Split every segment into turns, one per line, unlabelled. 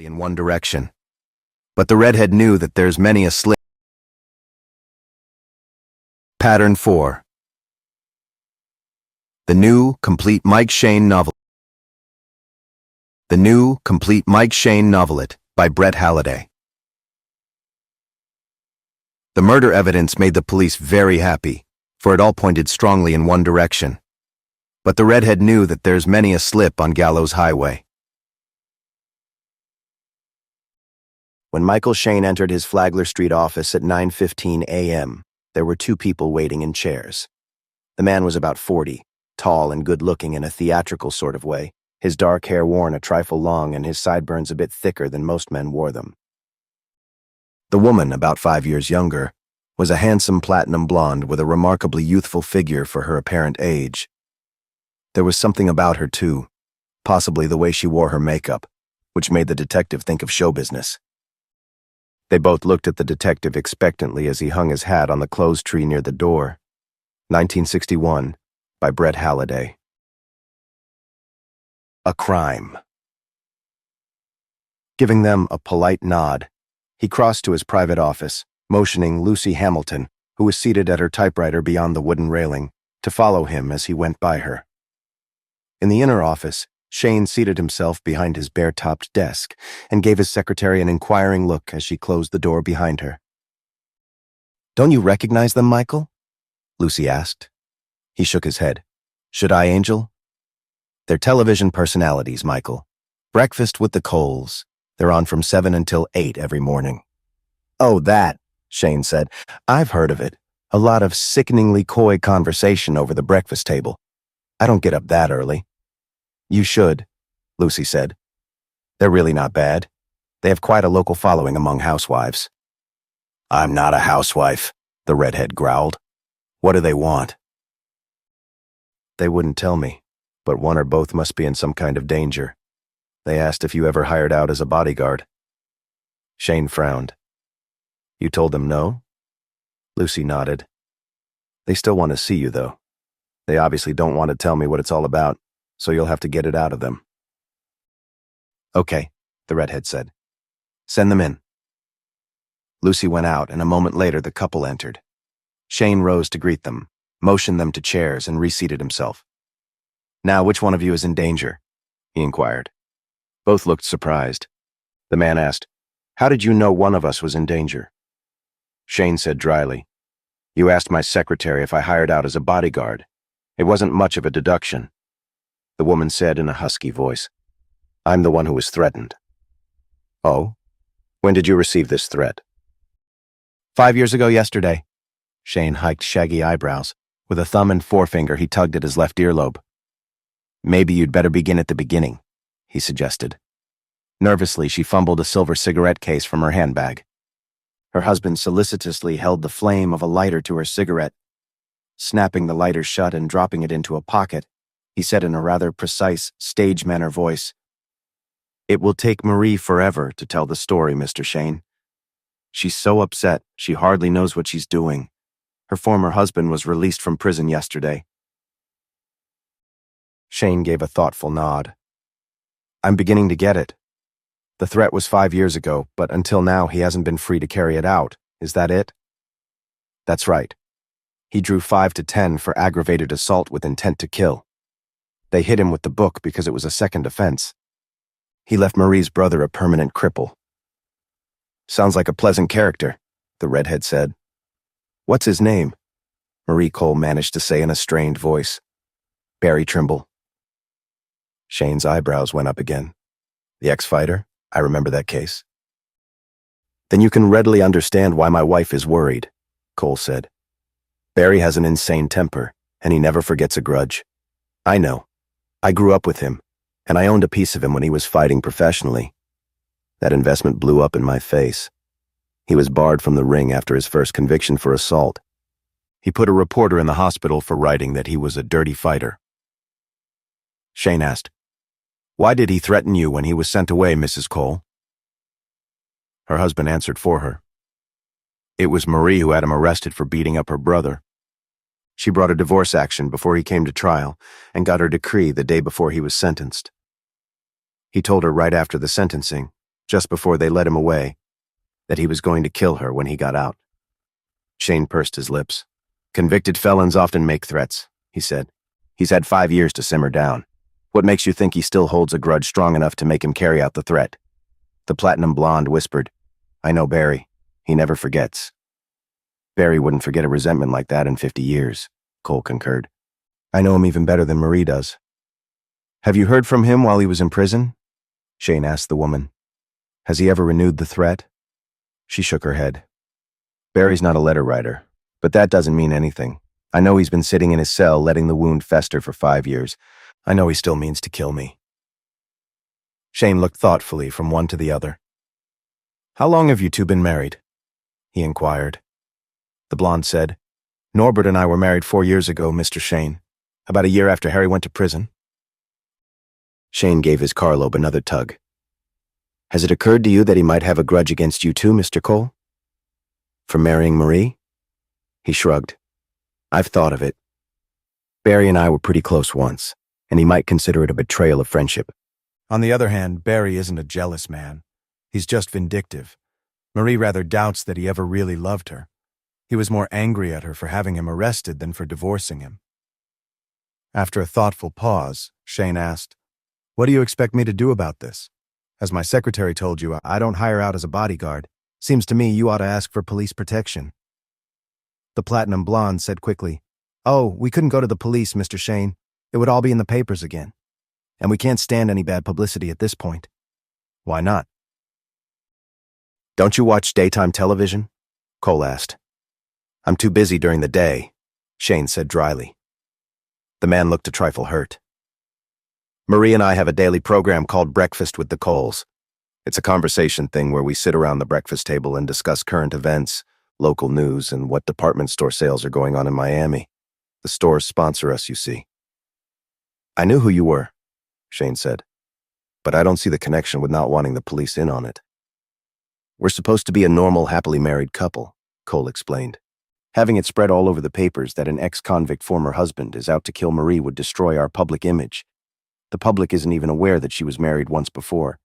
in one direction. But the redhead knew that there's many a slip. Pattern 4. The new, complete Mike Shayne novel. The new, complete Mike Shayne novelet by Brett Halliday. The murder evidence made the police very happy, for it all pointed strongly in one direction. But the redhead knew that there's many a slip on Gallows Highway. When Michael Shayne entered his Flagler Street office at 9:15 a.m., there were two people waiting in chairs. The man was about 40, tall and good-looking in a theatrical sort of way, his dark hair worn a trifle long and his sideburns a bit thicker than most men wore them. The woman, about 5 years younger, was a handsome platinum blonde with a remarkably youthful figure for her apparent age. There was something about her, too, possibly the way she wore her makeup, which made the detective think of show business. They both looked at the detective expectantly as he hung his hat on the clothes tree near the door. 1961, by Brett Halliday. A crime. Giving them a polite nod, he crossed to his private office, motioning Lucy Hamilton, who was seated at her typewriter beyond the wooden railing, to follow him as he went by her. In the inner office, Shayne seated himself behind his bare-topped desk and gave his secretary an inquiring look as she closed the door behind her. "Don't you recognize them, Michael?" Lucy asked. He shook his head. "Should I, Angel?" "They're television personalities, Michael. Breakfast with the Coles. They're on from 7 until 8 every morning." "Oh, that," Shayne said. "I've heard of it. A lot of sickeningly coy conversation over the breakfast table. I don't get up that early." "You should," Lucy said. "They're really not bad. They have quite a local following among housewives." "I'm not a housewife," the redhead growled. "What do they want?" "They wouldn't tell me, but one or both must be in some kind of danger. They asked if you ever hired out as a bodyguard." Shayne frowned. "You told them no?" Lucy nodded. "They still want to see you, though. They obviously don't want to tell me what it's all about, so you'll have to get it out of them." "Okay," the redhead said. "Send them in." Lucy went out, and a moment later the couple entered. Shayne rose to greet them, motioned them to chairs, and reseated himself. "Now, which one of you is in danger?" he inquired. Both looked surprised. The man asked, "How did you know one of us was in danger?" Shayne said dryly, "You asked my secretary if I hired out as a bodyguard. It wasn't much of a deduction." The woman said in a husky voice, "I'm the one who was threatened." "Oh? When did you receive this threat?" 5 years ago yesterday." Shayne hiked shaggy eyebrows. With a thumb and forefinger, he tugged at his left earlobe. "Maybe you'd better begin at the beginning," he suggested. Nervously, she fumbled a silver cigarette case from her handbag. Her husband solicitously held the flame of a lighter to her cigarette. Snapping the lighter shut and dropping it into a pocket, he said in a rather precise, stage-manner voice, "It will take Marie forever to tell the story, Mr. Shayne. She's so upset, she hardly knows what she's doing. Her former husband was released from prison yesterday." Shayne gave a thoughtful nod. "I'm beginning to get it. The threat was 5 years ago, but until now he hasn't been free to carry it out. Is that it?" "That's right. He drew 5 to 10 for aggravated assault with intent to kill. They hit him with the book because it was a second offense. He left Marie's brother a permanent cripple." "Sounds like a pleasant character," the redhead said. "What's his name?" Marie Cole managed to say in a strained voice. "Barry Trimble." Shayne's eyebrows went up again. "The ex-fighter? I remember that case." "Then you can readily understand why my wife is worried," Cole said. "Barry has an insane temper, and he never forgets a grudge. I know. I grew up with him, and I owned a piece of him when he was fighting professionally. That investment blew up in my face. He was barred from the ring after his first conviction for assault. He put a reporter in the hospital for writing that he was a dirty fighter." Shayne asked, "Why did he threaten you when he was sent away, Mrs. Cole?" Her husband answered for her. "It was Marie who had him arrested for beating up her brother. She brought a divorce action before he came to trial and got her decree the day before he was sentenced. He told her right after the sentencing, just before they led him away, that he was going to kill her when he got out. Shayne pursed his lips. "Convicted felons often make threats," he said. "He's had 5 years to simmer down. What makes you think he still holds a grudge strong enough to make him carry out the threat?" The platinum blonde whispered, "I know Barry. He never forgets." "Barry wouldn't forget a resentment like that in 50 years, Cole concurred. "I know him even better than Marie does." "Have you heard from him while he was in prison?" Shayne asked the woman. "Has he ever renewed the threat?" She shook her head. "Barry's not a letter writer, but that doesn't mean anything. I know he's been sitting in his cell letting the wound fester for 5 years. I know he still means to kill me." Shayne looked thoughtfully from one to the other. "How long have you two been married?" he inquired. The blonde said, "Norbert and I were married 4 years ago, Mr. Shayne, about a year after Harry went to prison." Shayne gave his carlobe another tug. "Has it occurred to you that he might have a grudge against you too, Mr. Cole? For marrying Marie?" He shrugged. "I've thought of it. Barry and I were pretty close once, and he might consider it a betrayal of friendship." "On the other hand, Barry isn't a jealous man. He's just vindictive. Marie rather doubts that he ever really loved her. He was more angry at her for having him arrested than for divorcing him." After a thoughtful pause, Shayne asked, "What do you expect me to do about this? As my secretary told you, I don't hire out as a bodyguard. Seems to me you ought to ask for police protection." The platinum blonde said quickly, "Oh, we couldn't go to the police, Mr. Shayne. It would all be in the papers again. And we can't stand any bad publicity at this point." "Why not?" "Don't you watch daytime television?" Cole asked. "I'm too busy during the day," Shayne said dryly. The man looked a trifle hurt. "Marie and I have a daily program called Breakfast with the Coles. It's a conversation thing where we sit around the breakfast table and discuss current events, local news, and what department store sales are going on in Miami. The stores sponsor us, you see." "I knew who you were," Shayne said, "but I don't see the connection with not wanting the police in on it." "We're supposed to be a normal, happily married couple," Cole explained. "Having it spread all over the papers that an ex-convict former husband is out to kill Marie would destroy our public image. The public isn't even aware that she was married once before.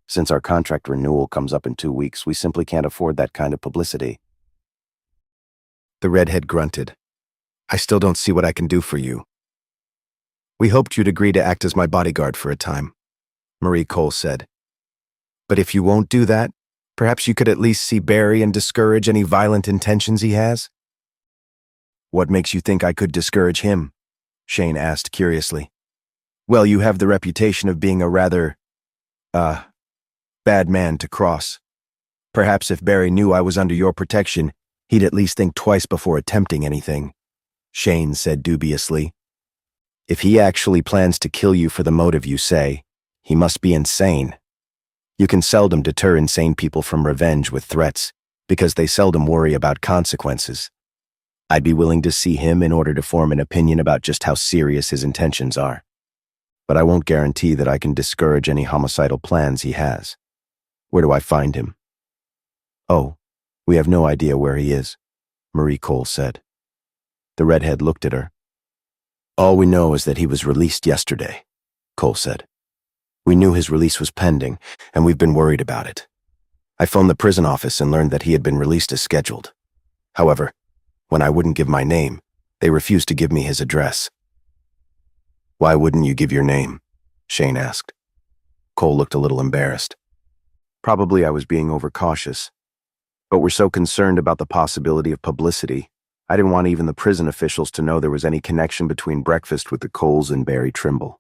Since our contract renewal comes up in 2 weeks, we simply can't afford that kind of publicity." The redhead grunted. "I still don't see what I can do for you." "We hoped you'd agree to act as my bodyguard for a time," Marie Cole said. "But if you won't do that, perhaps you could at least see Barry and discourage any violent intentions he has." "What makes you think I could discourage him?" Shayne asked curiously. "Well, you have the reputation of being a rather, bad man to cross. Perhaps if Barry knew I was under your protection, he'd at least think twice before attempting anything," Shayne said dubiously. "If he actually plans to kill you for the motive you say, he must be insane. You can seldom deter insane people from revenge with threats, because they seldom worry about consequences. I'd be willing to see him in order to form an opinion about just how serious his intentions are. But I won't guarantee that I can discourage any homicidal plans he has. Where do I find him?" "Oh, we have no idea where he is," Marie Cole said. The redhead looked at her. "All we know is that he was released yesterday," Cole said. "We knew his release was pending, and we've been worried about it. I phoned the prison office and learned that he had been released as scheduled. However, when I wouldn't give my name, they refused to give me his address." "Why wouldn't you give your name?" Shayne asked. Cole looked a little embarrassed. "Probably I was being overcautious. But we're so concerned about the possibility of publicity, I didn't want even the prison officials to know there was any connection between Breakfast with the Coles and Barry Trimble."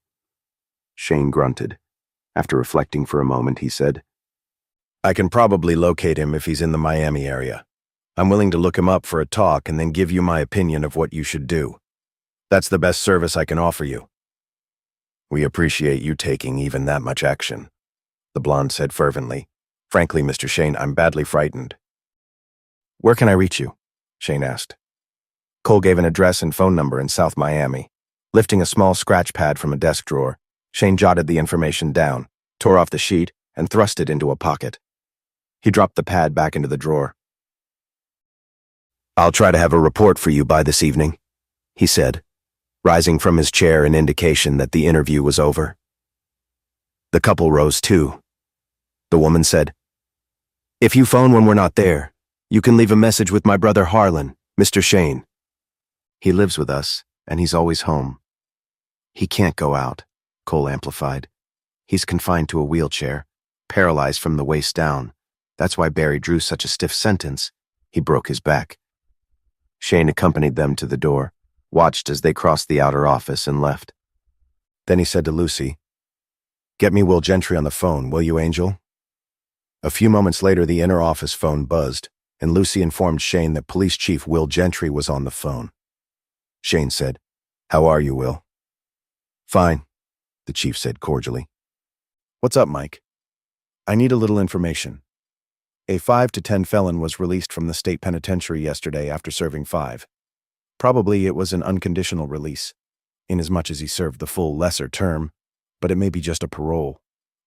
Shayne grunted. After reflecting for a moment, he said, "I can probably locate him if he's in the Miami area. I'm willing to look him up for a talk and then give you my opinion of what you should do. That's the best service I can offer you." "We appreciate you taking even that much action," the blonde said fervently. "Frankly, Mr. Shayne, I'm badly frightened." "Where can I reach you?" Shayne asked. Cole gave an address and phone number in South Miami. Lifting a small scratch pad from a desk drawer, Shayne jotted the information down, tore off the sheet, and thrust it into a pocket. He dropped the pad back into the drawer. "I'll try to have a report for you by this evening," he said, rising from his chair in indication that the interview was over. The couple rose too. The woman said, "If you phone when we're not there, you can leave a message with my brother Harlan, Mr. Shayne. He lives with us, and he's always home. He can't go out," Cole amplified. "He's confined to a wheelchair, paralyzed from the waist down. That's why Barry drew such a stiff sentence. He broke his back." Shayne accompanied them to the door, watched as they crossed the outer office and left. Then he said to Lucy, "Get me Will Gentry on the phone, will you, Angel?" A few moments later, the inner office phone buzzed, and Lucy informed Shayne that Police Chief Will Gentry was on the phone. Shayne said, "How are you, Will?" "Fine," the chief said cordially. "What's up, Mike?" "I need a little information. A 5 to 10 felon was released from the state penitentiary yesterday after serving 5. Probably it was an unconditional release, inasmuch as he served the full lesser term, but it may be just a parole.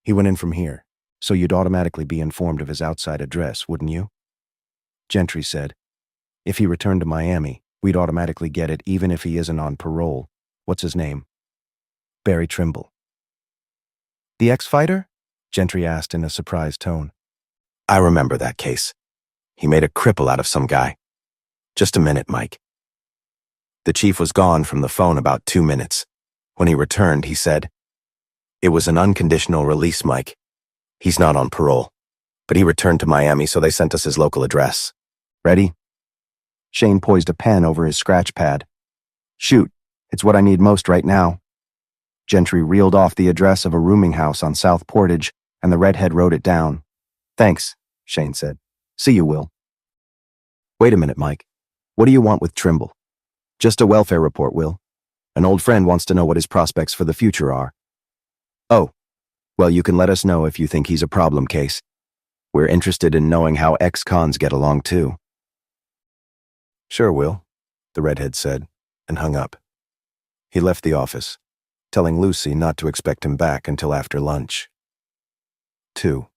He went in from here, so you'd automatically be informed of his outside address, wouldn't you?" Gentry said, "If he returned to Miami, we'd automatically get it even if he isn't on parole. What's his name?" "Barry Trimble." "The ex-fighter?" Gentry asked in a surprised tone. "I remember that case. He made a cripple out of some guy. Just a minute, Mike." The chief was gone from the phone about 2 minutes. When he returned, he said, "It was an unconditional release, Mike. He's not on parole, but he returned to Miami, so they sent us his local address. Ready?" Shayne poised a pen over his scratch pad. "Shoot, it's what I need most right now." Gentry reeled off the address of a rooming house on South Portage, and the redhead wrote it down. "Thanks," Shayne said. "See you, Will." "Wait a minute, Mike. What do you want with Trimble?" "Just a welfare report, Will. An old friend wants to know what his prospects for the future are." "Oh, well, you can let us know if you think he's a problem case. We're interested in knowing how ex-cons get along, too." "Sure, Will," the redhead said, and hung up. He left the office, telling Lucy not to expect him back until after lunch. 2.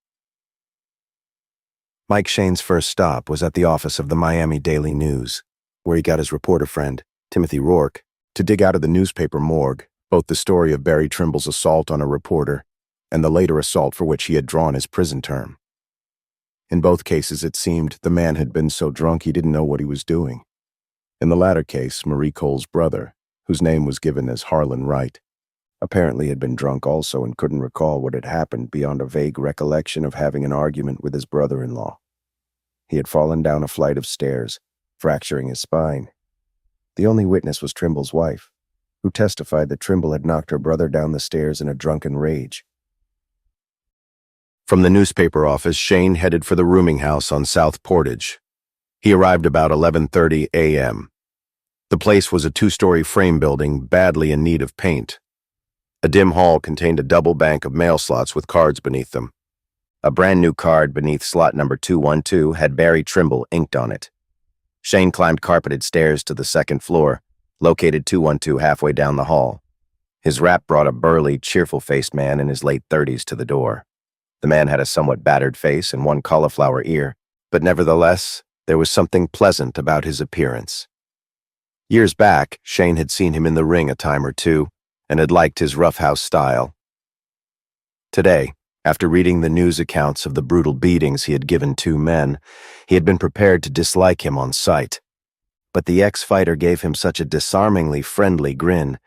Mike Shayne's first stop was at the office of the Miami Daily News, where he got his reporter friend, Timothy Rourke, to dig out of the newspaper morgue both the story of Barry Trimble's assault on a reporter and the later assault for which he had drawn his prison term. In both cases, it seemed the man had been so drunk he didn't know what he was doing. In the latter case, Marie Cole's brother, whose name was given as Harlan Wright, apparently had been drunk also and couldn't recall what had happened beyond a vague recollection of having an argument with his brother-in-law. He had fallen down a flight of stairs, fracturing his spine. The only witness was Trimble's wife, who testified that Trimble had knocked her brother down the stairs in a drunken rage. From the newspaper office, Shayne headed for the rooming house on South Portage. He arrived about 11:30 a.m. The place was a 2-story frame building badly in need of paint. A dim hall contained a double bank of mail slots with cards beneath them. A brand new card beneath slot number 212 had Barry Trimble inked on it. Shayne climbed carpeted stairs to the second floor, located 212 halfway down the hall. His rap brought a burly, cheerful-faced man in his late 30s to the door. The man had a somewhat battered face and one cauliflower ear, but nevertheless, there was something pleasant about his appearance. Years back, Shayne had seen him in the ring a time or two, and had liked his roughhouse style. Today, after reading the news accounts of the brutal beatings he had given 2 men, he had been prepared to dislike him on sight. But the ex-fighter gave him such a disarmingly friendly grin,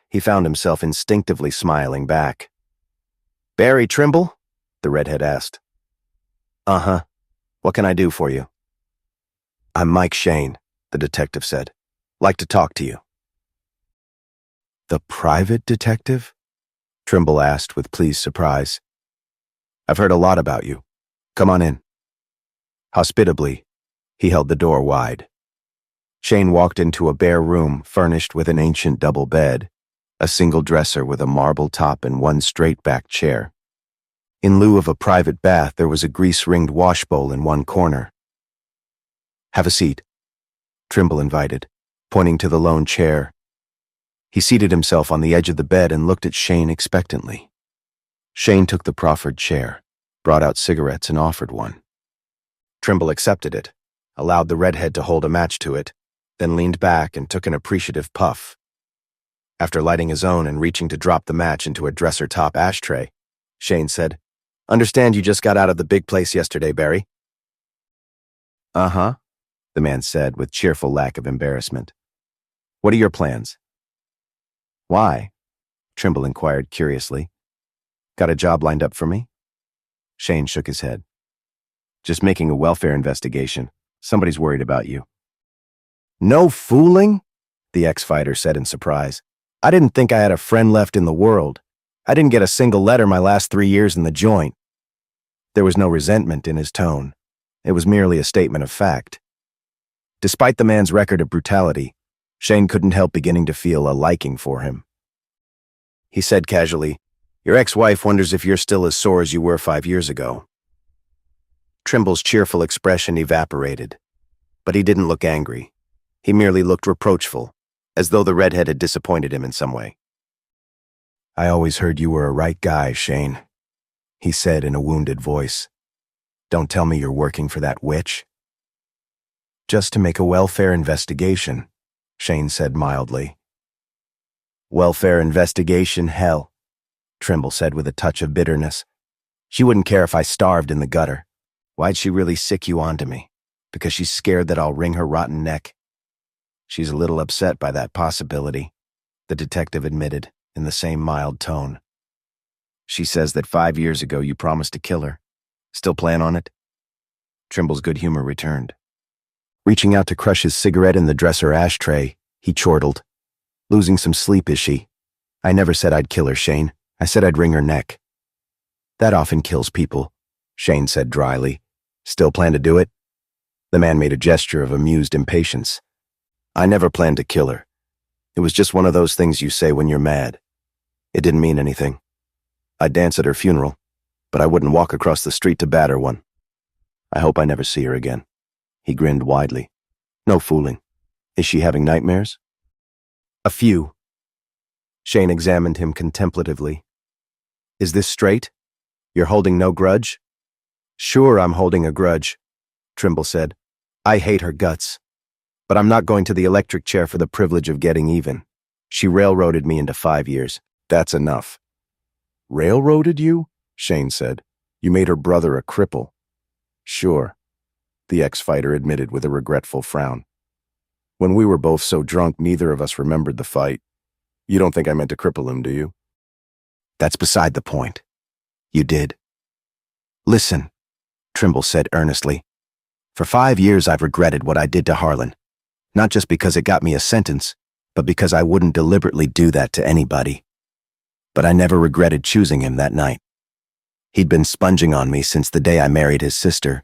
he found himself instinctively smiling back. "Barry Trimble?" the redhead asked. "Uh-huh. What can I do for you?" "I'm Mike Shayne," the detective said. "Like to talk to you." "The private detective?" Trimble asked with pleased surprise. "I've heard a lot about you. Come on in." Hospitably, he held the door wide. Shayne walked into a bare room furnished with an ancient double bed, a single dresser with a marble top and one straight-back chair. In lieu of a private bath, there was a grease-ringed washbowl in one corner. "Have a seat," Trimble invited, pointing to the lone chair. He seated himself on the edge of the bed and looked at Shayne expectantly. Shayne took the proffered chair, brought out cigarettes and offered one. Trimble accepted it, allowed the redhead to hold a match to it, then leaned back and took an appreciative puff. After lighting his own and reaching to drop the match into a dresser-top ashtray, Shayne said, Understand you just got out of the big place yesterday, Barry? Uh-huh, the man said with cheerful lack of embarrassment. What are your plans? Why? Trimble inquired curiously. Got a job lined up for me? Shayne shook his head. Just making a welfare investigation. Somebody's worried about you. No fooling? The ex-fighter said in surprise. I didn't think I had a friend left in the world. I didn't get a single letter my last 3 years in the joint. There was no resentment in his tone. It was merely a statement of fact. Despite the man's record of brutality, Shayne couldn't help beginning to feel a liking for him. He said casually, Your ex-wife wonders if you're still as sore as you were 5 years ago. Trimble's cheerful expression evaporated, but he didn't look angry. He merely looked reproachful, as though the redhead had disappointed him in some way. I always heard you were a right guy, Shayne, he said in a wounded voice. Don't tell me you're working for that witch. Just to make a welfare investigation, Shayne said mildly. Welfare investigation, hell, Trimble said with a touch of bitterness. She wouldn't care if I starved in the gutter. Why'd she really sick you onto me? Because she's scared that I'll wring her rotten neck? She's a little upset by that possibility, the detective admitted in the same mild tone. She says that 5 years ago you promised to kill her. Still plan on it? Trimble's good humor returned. Reaching out to crush his cigarette in the dresser ashtray, he chortled. Losing some sleep, is she? I never said I'd kill her, Shayne. I said I'd wring her neck. That often kills people, Shayne said dryly. Still plan to do it? The man made a gesture of amused impatience. I never planned to kill her. It was just one of those things you say when you're mad. It didn't mean anything. I'd dance at her funeral, but I wouldn't walk across the street to batter one. I hope I never see her again. He grinned widely. No fooling. Is she having nightmares? A few. Shayne examined him contemplatively. Is this straight? You're holding no grudge? Sure, I'm holding a grudge, Trimble said. I hate her guts. But I'm not going to the electric chair for the privilege of getting even. She railroaded me into 5 years. That's enough. Railroaded you? Shayne said. You made her brother a cripple. Sure, the ex-fighter admitted with a regretful frown. When we were both so drunk, neither of us remembered the fight. You don't think I meant to cripple him, do you? That's beside the point. You did. Listen, Trimble said earnestly. For 5 years I've regretted what I did to Harlan. Not just because it got me a sentence, but because I wouldn't deliberately do that to anybody. But I never regretted choosing him that night. He'd been sponging on me since the day I married his sister.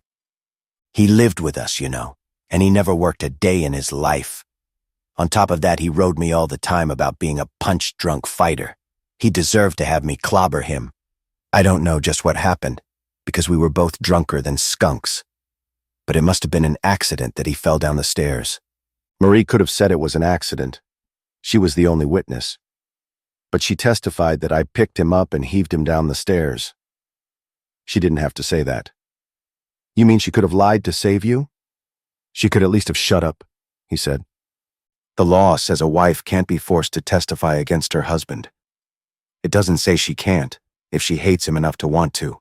He lived with us, you know, and he never worked a day in his life. On top of that, he rode me all the time about being a punch-drunk fighter. He deserved to have me clobber him. I don't know just what happened, because we were both drunker than skunks. But it must have been an accident that he fell down the stairs. Marie could have said it was an accident. She was the only witness. But she testified that I picked him up and heaved him down the stairs. She didn't have to say that. You mean she could have lied to save you? She could at least have shut up, he said. The law says a wife can't be forced to testify against her husband. It doesn't say she can't, if she hates him enough to want to.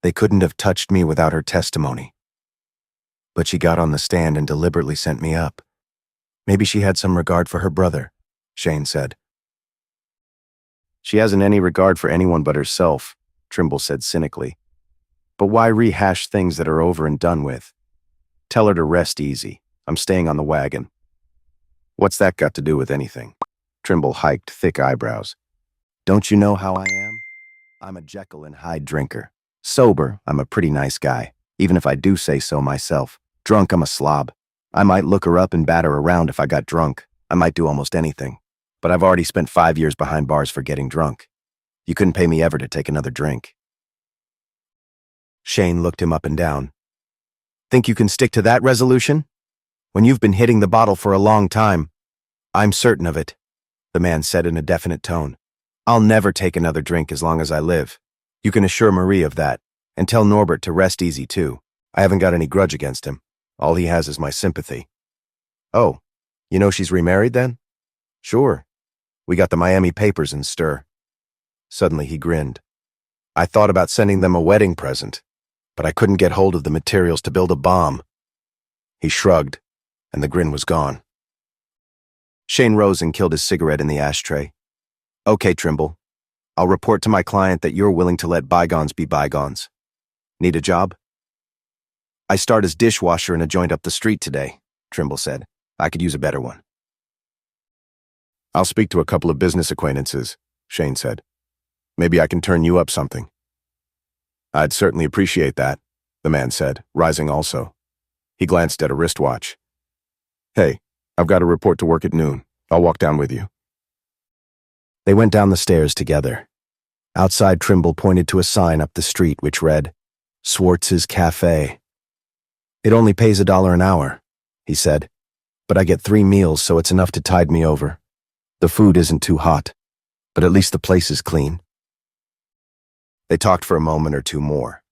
They couldn't have touched me without her testimony. But she got on the stand and deliberately sent me up. Maybe she had some regard for her brother, Shayne said. She hasn't any regard for anyone but herself, Trimble said cynically. But why rehash things that are over and done with? Tell her to rest easy. I'm staying on the wagon. What's that got to do with anything? Trimble hiked thick eyebrows. Don't you know how I am? I'm a Jekyll and Hyde drinker. Sober, I'm a pretty nice guy, even if I do say so myself. Drunk, I'm a slob. I might look her up and batter around if I got drunk. I might do almost anything. But I've already spent 5 years behind bars for getting drunk. You couldn't pay me ever to take another drink. Shayne looked him up and down. Think you can stick to that resolution? When you've been hitting the bottle for a long time. I'm certain of it, the man said in a definite tone. I'll never take another drink as long as I live. You can assure Marie of that, and tell Norbert to rest easy too. I haven't got any grudge against him. All he has is my sympathy. Oh, you know she's remarried then? Sure. We got the Miami papers in stir. Suddenly he grinned. I thought about sending them a wedding present, but I couldn't get hold of the materials to build a bomb. He shrugged, and the grin was gone. Shayne rose and killed his cigarette in the ashtray. Okay, Trimble. I'll report to my client that you're willing to let bygones be bygones. Need a job? I start as dishwasher in a joint up the street today, Trimble said. I could use a better one. I'll speak to a couple of business acquaintances, Shayne said. Maybe I can turn you up something. I'd certainly appreciate that, the man said, rising also. He glanced at a wristwatch. Hey, I've got a report to work at noon. I'll walk down with you. They went down the stairs together. Outside, Trimble pointed to a sign up the street which read, Swartz's Cafe. It only pays $1 an hour, he said, but I get 3 meals, so it's enough to tide me over. The food isn't too hot, but at least the place is clean. They talked for a moment or two more.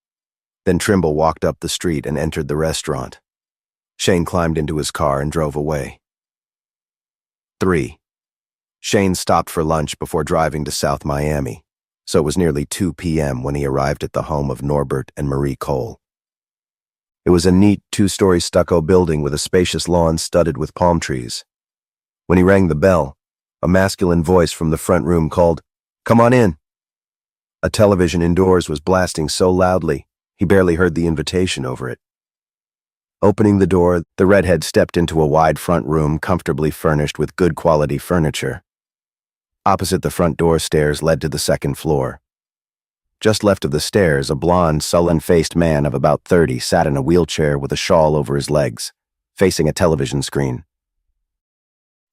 Then Trimble walked up the street and entered the restaurant. Shayne climbed into his car and drove away. 3. Shayne stopped for lunch before driving to South Miami, so it was nearly 2 p.m. when he arrived at the home of Norbert and Marie Cole. It was a neat 2-story stucco building with a spacious lawn studded with palm trees. When he rang the bell, a masculine voice from the front room called, "Come on in." A television indoors was blasting so loudly, he barely heard the invitation over it. Opening the door, the redhead stepped into a wide front room comfortably furnished with good quality furniture. Opposite the front door, stairs led to the second floor. Just left of the stairs, a blond, sullen-faced man of about 30 sat in a wheelchair with a shawl over his legs, facing a television screen.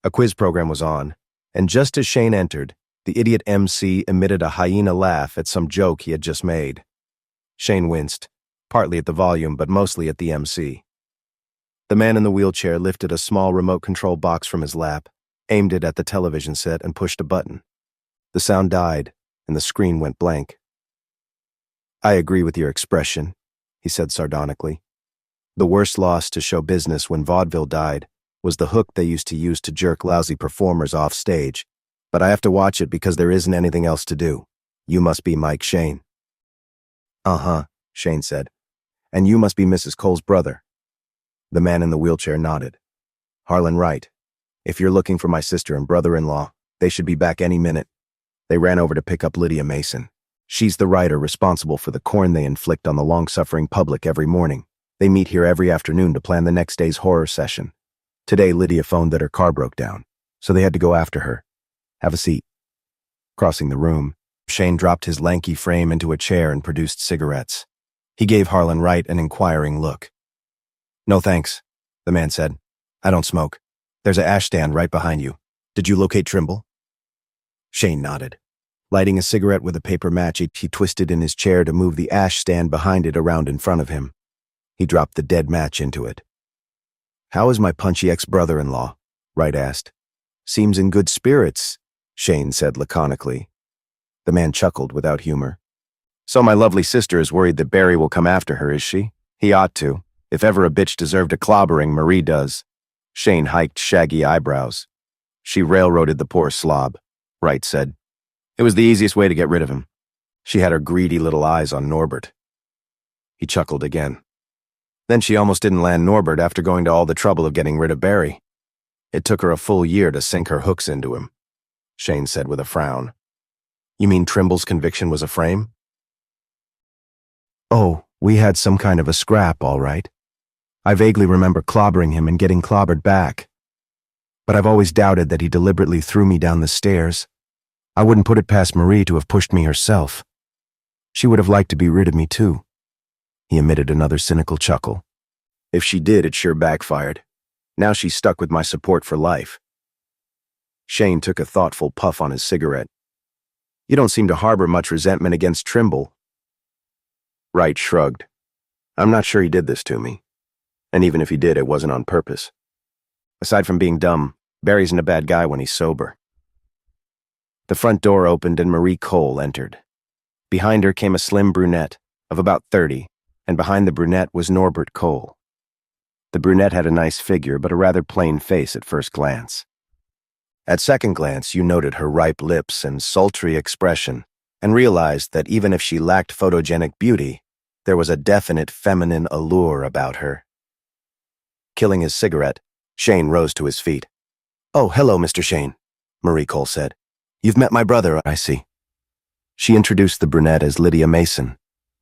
A quiz program was on, and just as Shayne entered, the idiot MC emitted a hyena laugh at some joke he had just made. Shayne winced, partly at the volume but mostly at the MC. The man in the wheelchair lifted a small remote control box from his lap, aimed it at the television set, and pushed a button. The sound died, and the screen went blank. I agree with your expression, he said sardonically. The worst loss to show business when vaudeville died was the hook they used to use to jerk lousy performers off stage, but I have to watch it because there isn't anything else to do. You must be Mike Shayne. Uh-huh, Shayne said. And you must be Mrs. Cole's brother. The man in the wheelchair nodded. Harlan Wright. If you're looking for my sister and brother-in-law, they should be back any minute. They ran over to pick up Lydia Mason. She's the writer responsible for the corn they inflict on the long-suffering public every morning. They meet here every afternoon to plan the next day's horror session. Today, Lydia phoned that her car broke down, so they had to go after her. Have a seat. Crossing the room, Shayne dropped his lanky frame into a chair and produced cigarettes. He gave Harlan Wright an inquiring look. No thanks, the man said. I don't smoke. There's an ash stand right behind you. Did you locate Trimble? Shayne nodded. Lighting a cigarette with a paper match, he twisted in his chair to move the ash stand behind it around in front of him. He dropped the dead match into it. How is my punchy ex-brother-in-law? Wright asked. Seems in good spirits, Shayne said laconically. The man chuckled without humor. So my lovely sister is worried that Barry will come after her, is she? He ought to. If ever a bitch deserved a clobbering, Marie does. Shayne hiked shaggy eyebrows. She railroaded the poor slob, Wright said. It was the easiest way to get rid of him. She had her greedy little eyes on Norbert. He chuckled again. Then she almost didn't land Norbert after going to all the trouble of getting rid of Barry. It took her a full year to sink her hooks into him, Shayne said with a frown. You mean Trimble's conviction was a frame? Oh, we had some kind of a scrap, all right. I vaguely remember clobbering him and getting clobbered back. But I've always doubted that he deliberately threw me down the stairs. I wouldn't put it past Marie to have pushed me herself. She would have liked to be rid of me too. He emitted another cynical chuckle. If she did, it sure backfired. Now she's stuck with my support for life. Shayne took a thoughtful puff on his cigarette. You don't seem to harbor much resentment against Trimble. Wright shrugged. I'm not sure he did this to me. And even if he did, it wasn't on purpose. Aside from being dumb, Barry isn't a bad guy when he's sober. The front door opened and Marie Cole entered. Behind her came a slim brunette of about 30, and behind the brunette was Norbert Cole. The brunette had a nice figure but a rather plain face at first glance. At second glance, you noted her ripe lips and sultry expression, and realized that even if she lacked photogenic beauty, there was a definite feminine allure about her. Killing his cigarette, Shayne rose to his feet. "Oh, hello, Mr. Shayne," Marie Cole said. "You've met my brother, I see." She introduced the brunette as Lydia Mason,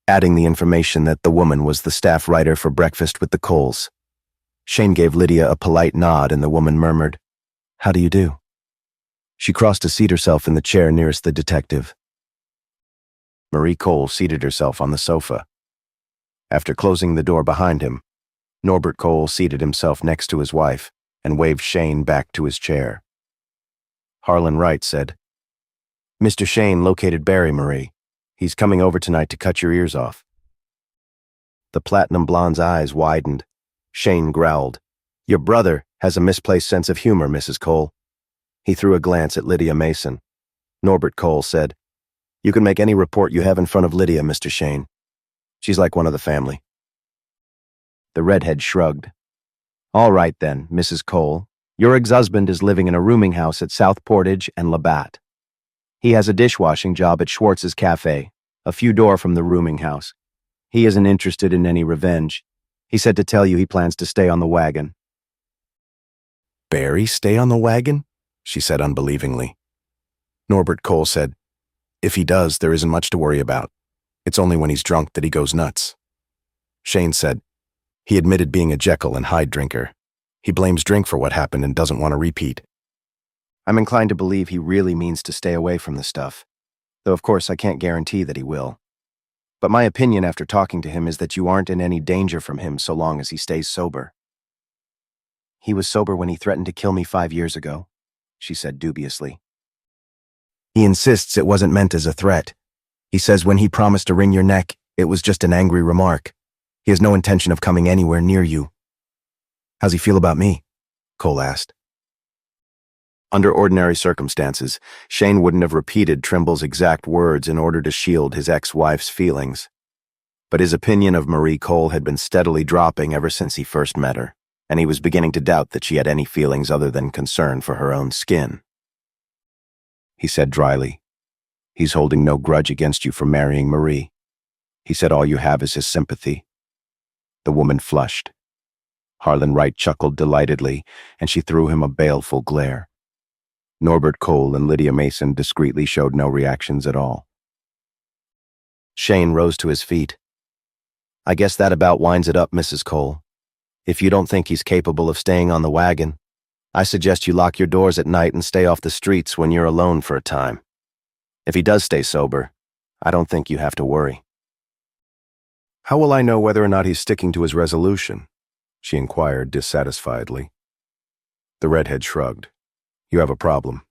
adding the information that the woman was the staff writer for Breakfast with the Coles. Shayne gave Lydia a polite nod and the woman murmured, "How do you do?" She crossed to seat herself in the chair nearest the detective. Marie Cole seated herself on the sofa. After closing the door behind him, Norbert Cole seated himself next to his wife and waved Shayne back to his chair. Harlan Wright said, "Mr. Shayne located Barry, Marie. He's coming over tonight to cut your ears off." The platinum blonde's eyes widened. Shayne growled, "Your brother has a misplaced sense of humor, Mrs. Cole." He threw a glance at Lydia Mason. Norbert Cole said, "You can make any report you have in front of Lydia, Mr. Shayne. She's like one of the family." The redhead shrugged. "All right then, Mrs. Cole. Your ex-husband is living in a rooming house at South Portage and Labatt. He has a dishwashing job at Schwartz's Cafe, a few door from the rooming house. He isn't interested in any revenge. He said to tell you he plans to stay on the wagon." "Barry stay on the wagon?" she said unbelievingly. Norbert Cole said, "If he does, there isn't much to worry about. It's only when he's drunk that he goes nuts." Shayne said, "He admitted being a Jekyll and Hyde drinker. He blames drink for what happened and doesn't want to repeat." "I'm inclined to believe he really means to stay away from the stuff, though of course I can't guarantee that he will. But my opinion after talking to him is that you aren't in any danger from him so long as he stays sober." "He was sober when he threatened to kill me 5 years ago," she said dubiously. "He insists it wasn't meant as a threat. He says when he promised to wring your neck, it was just an angry remark. He has no intention of coming anywhere near you." "How's he feel about me?" Cole asked. Under ordinary circumstances, Shayne wouldn't have repeated Trimble's exact words in order to shield his ex-wife's feelings. But his opinion of Marie Cole had been steadily dropping ever since he first met her, and he was beginning to doubt that she had any feelings other than concern for her own skin. He said dryly, "He's holding no grudge against you for marrying Marie. He said all you have is his sympathy." The woman flushed. Harlan Wright chuckled delightedly, and she threw him a baleful glare. Norbert Cole and Lydia Mason discreetly showed no reactions at all. Shayne rose to his feet. "I guess that about winds it up, Mrs. Cole. If you don't think he's capable of staying on the wagon, I suggest you lock your doors at night and stay off the streets when you're alone for a time. If he does stay sober, I don't think you have to worry." "How will I know whether or not he's sticking to his resolution?" she inquired dissatisfiedly. The redhead shrugged. "You have a problem.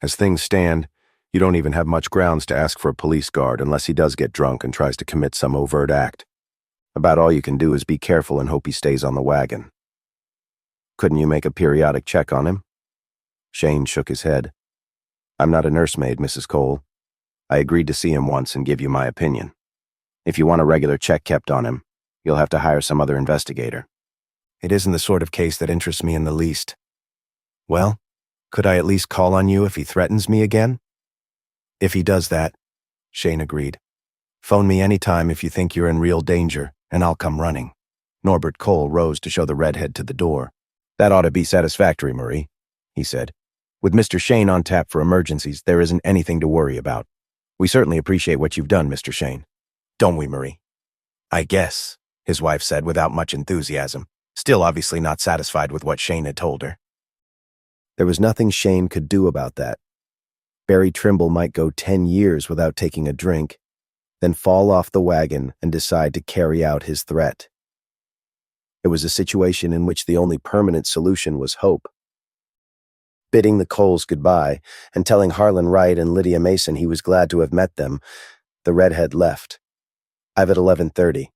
As things stand, you don't even have much grounds to ask for a police guard unless he does get drunk and tries to commit some overt act. About all you can do is be careful and hope he stays on the wagon." "Couldn't you make a periodic check on him?" Shayne shook his head. "I'm not a nursemaid, Mrs. Cole. I agreed to see him once and give you my opinion. If you want a regular check kept on him, you'll have to hire some other investigator. It isn't the sort of case that interests me in the least." "Well, could I at least call on you if he threatens me again?" "If he does that," Shayne agreed. "Phone me anytime if you think you're in real danger, and I'll come running." Norbert Cole rose to show the redhead to the door. "That ought to be satisfactory, Marie," he said. "With Mr. Shayne on tap for emergencies, there isn't anything to worry about. We certainly appreciate what you've done, Mr. Shayne. Don't we, Marie?" "I guess," his wife said without much enthusiasm, still obviously not satisfied with what Shayne had told her. There was nothing Shayne could do about that. Barry Trimble might go 10 years without taking a drink, then fall off the wagon and decide to carry out his threat. It was a situation in which the only permanent solution was hope. Bidding the Coles goodbye and telling Harlan Wright and Lydia Mason he was glad to have met them, the redhead left. At 11:30.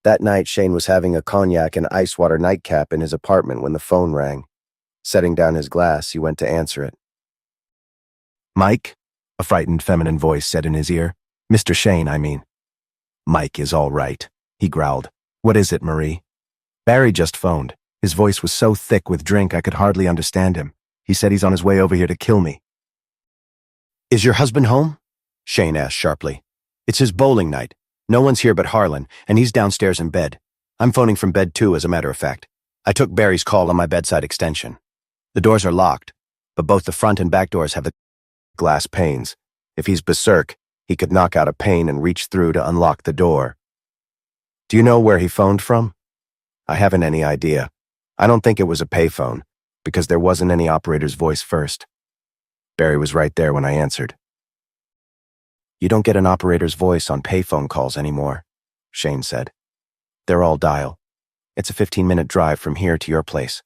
That night, Shayne was having a cognac and ice water nightcap in his apartment when the phone rang. Setting down his glass, he went to answer it. "Mike?" a frightened feminine voice said in his ear. "Mr. Shayne, I mean." "Mike is all right," he growled. "What is it, Marie?" "Barry just phoned. His voice was so thick with drink I could hardly understand him. He said he's on his way over here to kill me." "Is your husband home?" Shayne asked sharply. It's his bowling night. No one's here but Harlan, and he's downstairs in bed. I'm phoning from bed too, as a matter of fact. I took Barry's call on my bedside extension. The doors are locked, but both the front and back doors have the glass panes. If he's berserk, he could knock out a pane and reach through to unlock the door. Do you know where he phoned from? I haven't any idea. I don't think it was a payphone, because there wasn't any operator's voice first. Barry was right there when I answered. You don't get an operator's voice on payphone calls anymore, Shayne said. They're all dial. It's a 15-minute drive from here to your place.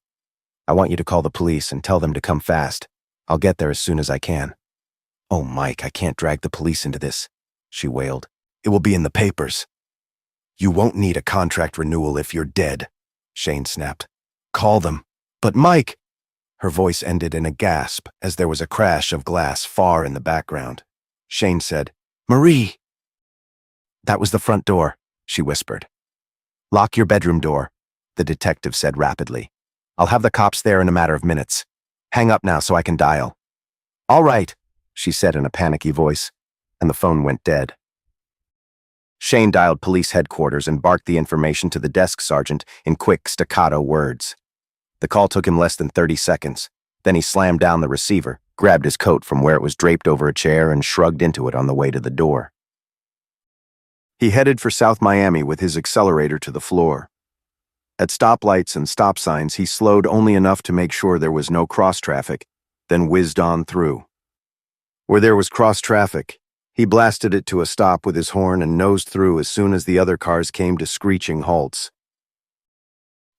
I want you to call the police and tell them to come fast. I'll get there as soon as I can. Oh, Mike, I can't drag the police into this, she wailed. It will be in the papers. You won't need a contract renewal if you're dead, Shayne snapped. Call them. But Mike! Her voice ended in a gasp as there was a crash of glass far in the background. Shayne said, Marie! That was the front door, she whispered. Lock your bedroom door, the detective said rapidly. I'll have the cops there in a matter of minutes. Hang up now so I can dial. All right, she said in a panicky voice, and the phone went dead. Shayne dialed police headquarters and barked the information to the desk sergeant in quick, staccato words. The call took him less than 30 seconds. Then he slammed down the receiver, grabbed his coat from where it was draped over a chair, and shrugged into it on the way to the door. He headed for South Miami with his accelerator to the floor. At stoplights and stop signs, he slowed only enough to make sure there was no cross traffic, then whizzed on through. Where there was cross traffic, he blasted it to a stop with his horn and nosed through as soon as the other cars came to screeching halts.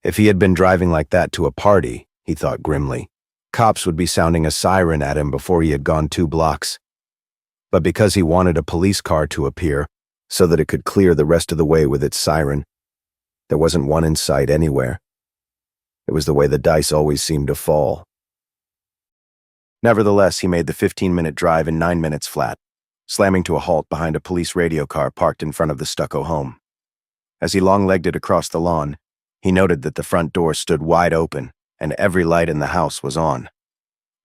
If he had been driving like that to a party, he thought grimly, cops would be sounding a siren at him before he had gone 2 blocks. But because he wanted a police car to appear so that it could clear the rest of the way with its siren, there wasn't one in sight anywhere. It was the way the dice always seemed to fall. Nevertheless, he made the 15-minute drive in 9 minutes flat, slamming to a halt behind a police radio car parked in front of the stucco home. As he long-legged it across the lawn, he noted that the front door stood wide open and every light in the house was on.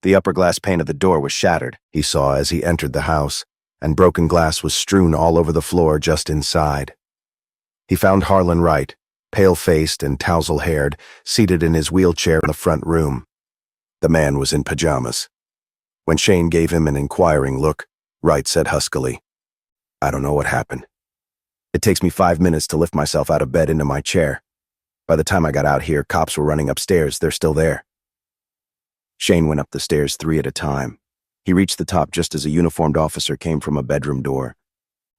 The upper glass pane of the door was shattered, he saw as he entered the house, and broken glass was strewn all over the floor just inside. He found Harlan Wright, pale-faced and tousle-haired, seated in his wheelchair in the front room. The man was in pajamas. When Shayne gave him an inquiring look, Wright said huskily, I don't know what happened. It takes me 5 minutes to lift myself out of bed into my chair. By the time I got out here, cops were running upstairs. They're still there. Shayne went up the stairs 3 at a time. He reached the top just as a uniformed officer came from a bedroom door.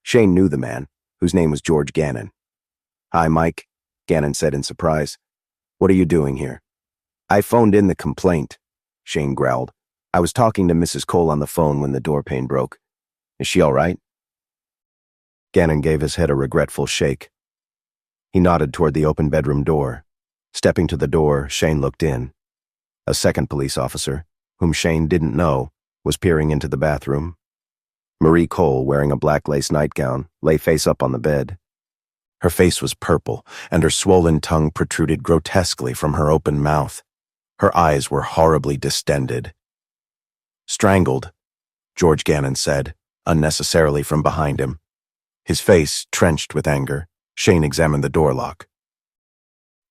Shayne knew the man, whose name was George Gannon. Hi, Mike, Gannon said in surprise. What are you doing here? I phoned in the complaint, Shayne growled. I was talking to Mrs. Cole on the phone when the door pane broke. Is she all right? Gannon gave his head a regretful shake. He nodded toward the open bedroom door. Stepping to the door, Shayne looked in. A second police officer, whom Shayne didn't know, was peering into the bathroom. Marie Cole, wearing a black lace nightgown, lay face up on the bed. Her face was purple, and her swollen tongue protruded grotesquely from her open mouth. Her eyes were horribly distended. Strangled, George Gannon said, unnecessarily from behind him. His face trenched with anger, Shayne examined the door lock.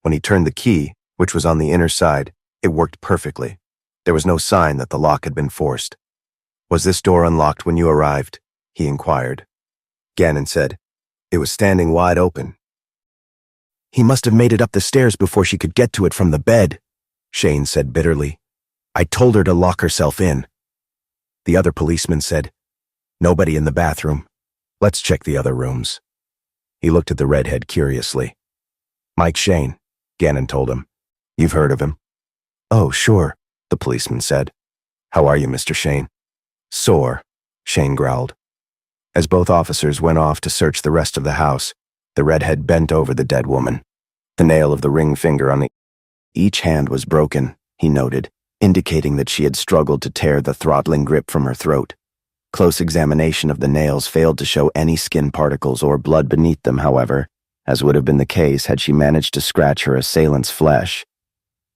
When he turned the key, which was on the inner side, it worked perfectly. There was no sign that the lock had been forced. Was this door unlocked when you arrived? He inquired. Gannon said, It was standing wide open. He must have made it up the stairs before she could get to it from the bed, Shayne said bitterly. I told her to lock herself in. The other policeman said, Nobody in the bathroom. Let's check the other rooms. He looked at the redhead curiously. Mike Shayne, Gannon told him. You've heard of him? Oh, sure, the policeman said. How are you, Mr. Shayne? Sore, Shayne growled. As both officers went off to search the rest of the house, the redhead bent over the dead woman. The nail of the ring finger on each hand was broken, he noted, indicating that she had struggled to tear the throttling grip from her throat. Close examination of the nails failed to show any skin particles or blood beneath them, however, as would have been the case had she managed to scratch her assailant's flesh.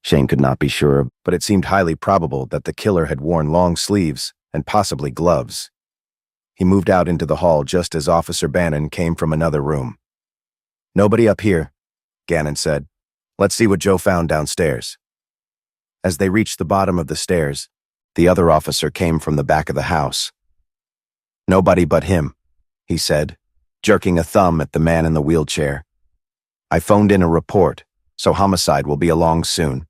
Shayne could not be sure, but it seemed highly probable that the killer had worn long sleeves and possibly gloves. He moved out into the hall just as Officer Bannon came from another room. "Nobody up here," Gannon said. "Let's see what Joe found downstairs." As they reached the bottom of the stairs, the other officer came from the back of the house. "Nobody but him," he said, jerking a thumb at the man in the wheelchair. "I phoned in a report, so homicide will be along soon."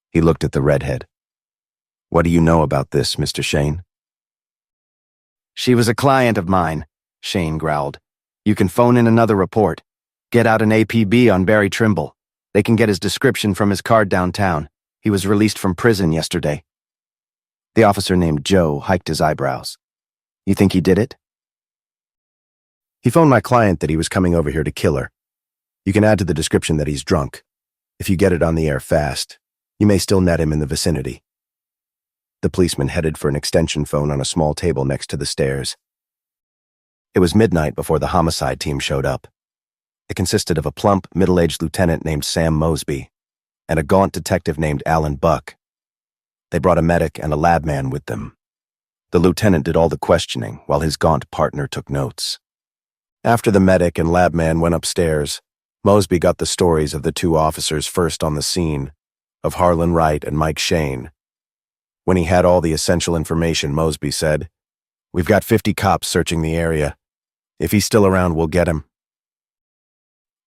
He looked at the redhead. "What do you know about this, Mr. Shayne?" "She was a client of mine," Shayne growled. "You can phone in another report. Get out an APB on Barry Trimble. They can get his description from his card downtown. He was released from prison yesterday." The officer named Joe hiked his eyebrows. "You think he did it?" "He phoned my client that he was coming over here to kill her. You can add to the description that he's drunk. If you get it on the air fast, you may still net him in the vicinity." The policeman headed for an extension phone on a small table next to the stairs. It was midnight before the homicide team showed up. It consisted of a plump, middle-aged lieutenant named Sam Mosby and a gaunt detective named Alan Buck. They brought a medic and a lab man with them. The lieutenant did all the questioning while his gaunt partner took notes. After the medic and lab man went upstairs, Mosby got the stories of the two officers first on the scene, of Harlan Wright and Mike Shayne. When he had all the essential information, Mosby said, "We've got 50 cops searching the area. If he's still around, we'll get him."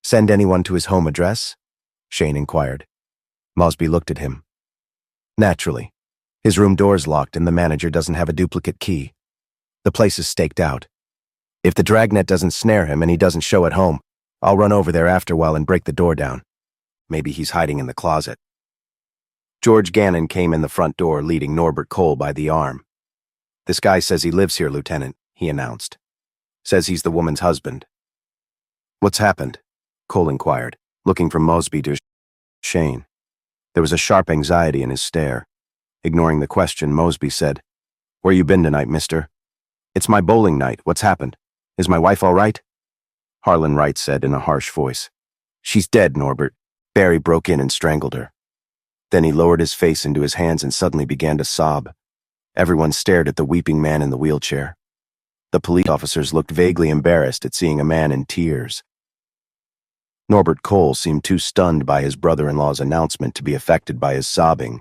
"Send anyone to his home address?" Shayne inquired. Mosby looked at him. "Naturally. His room door's locked and the manager doesn't have a duplicate key. The place is staked out. If the dragnet doesn't snare him and he doesn't show at home, I'll run over there after a while and break the door down. Maybe he's hiding in the closet." George Gannon came in the front door, leading Norbert Cole by the arm. "This guy says he lives here, Lieutenant," he announced. "Says he's the woman's husband." "What's happened?" Cole inquired, looking from Mosby to Shayne. There was a sharp anxiety in his stare. Ignoring the question, Mosby said, "Where you been tonight, mister?" "It's my bowling night. What's happened? Is my wife all right?" Harlan Wright said in a harsh voice. "She's dead, Norbert. Barry broke in and strangled her." Then he lowered his face into his hands and suddenly began to sob. Everyone stared at the weeping man in the wheelchair. The police officers looked vaguely embarrassed at seeing a man in tears. Norbert Cole seemed too stunned by his brother-in-law's announcement to be affected by his sobbing.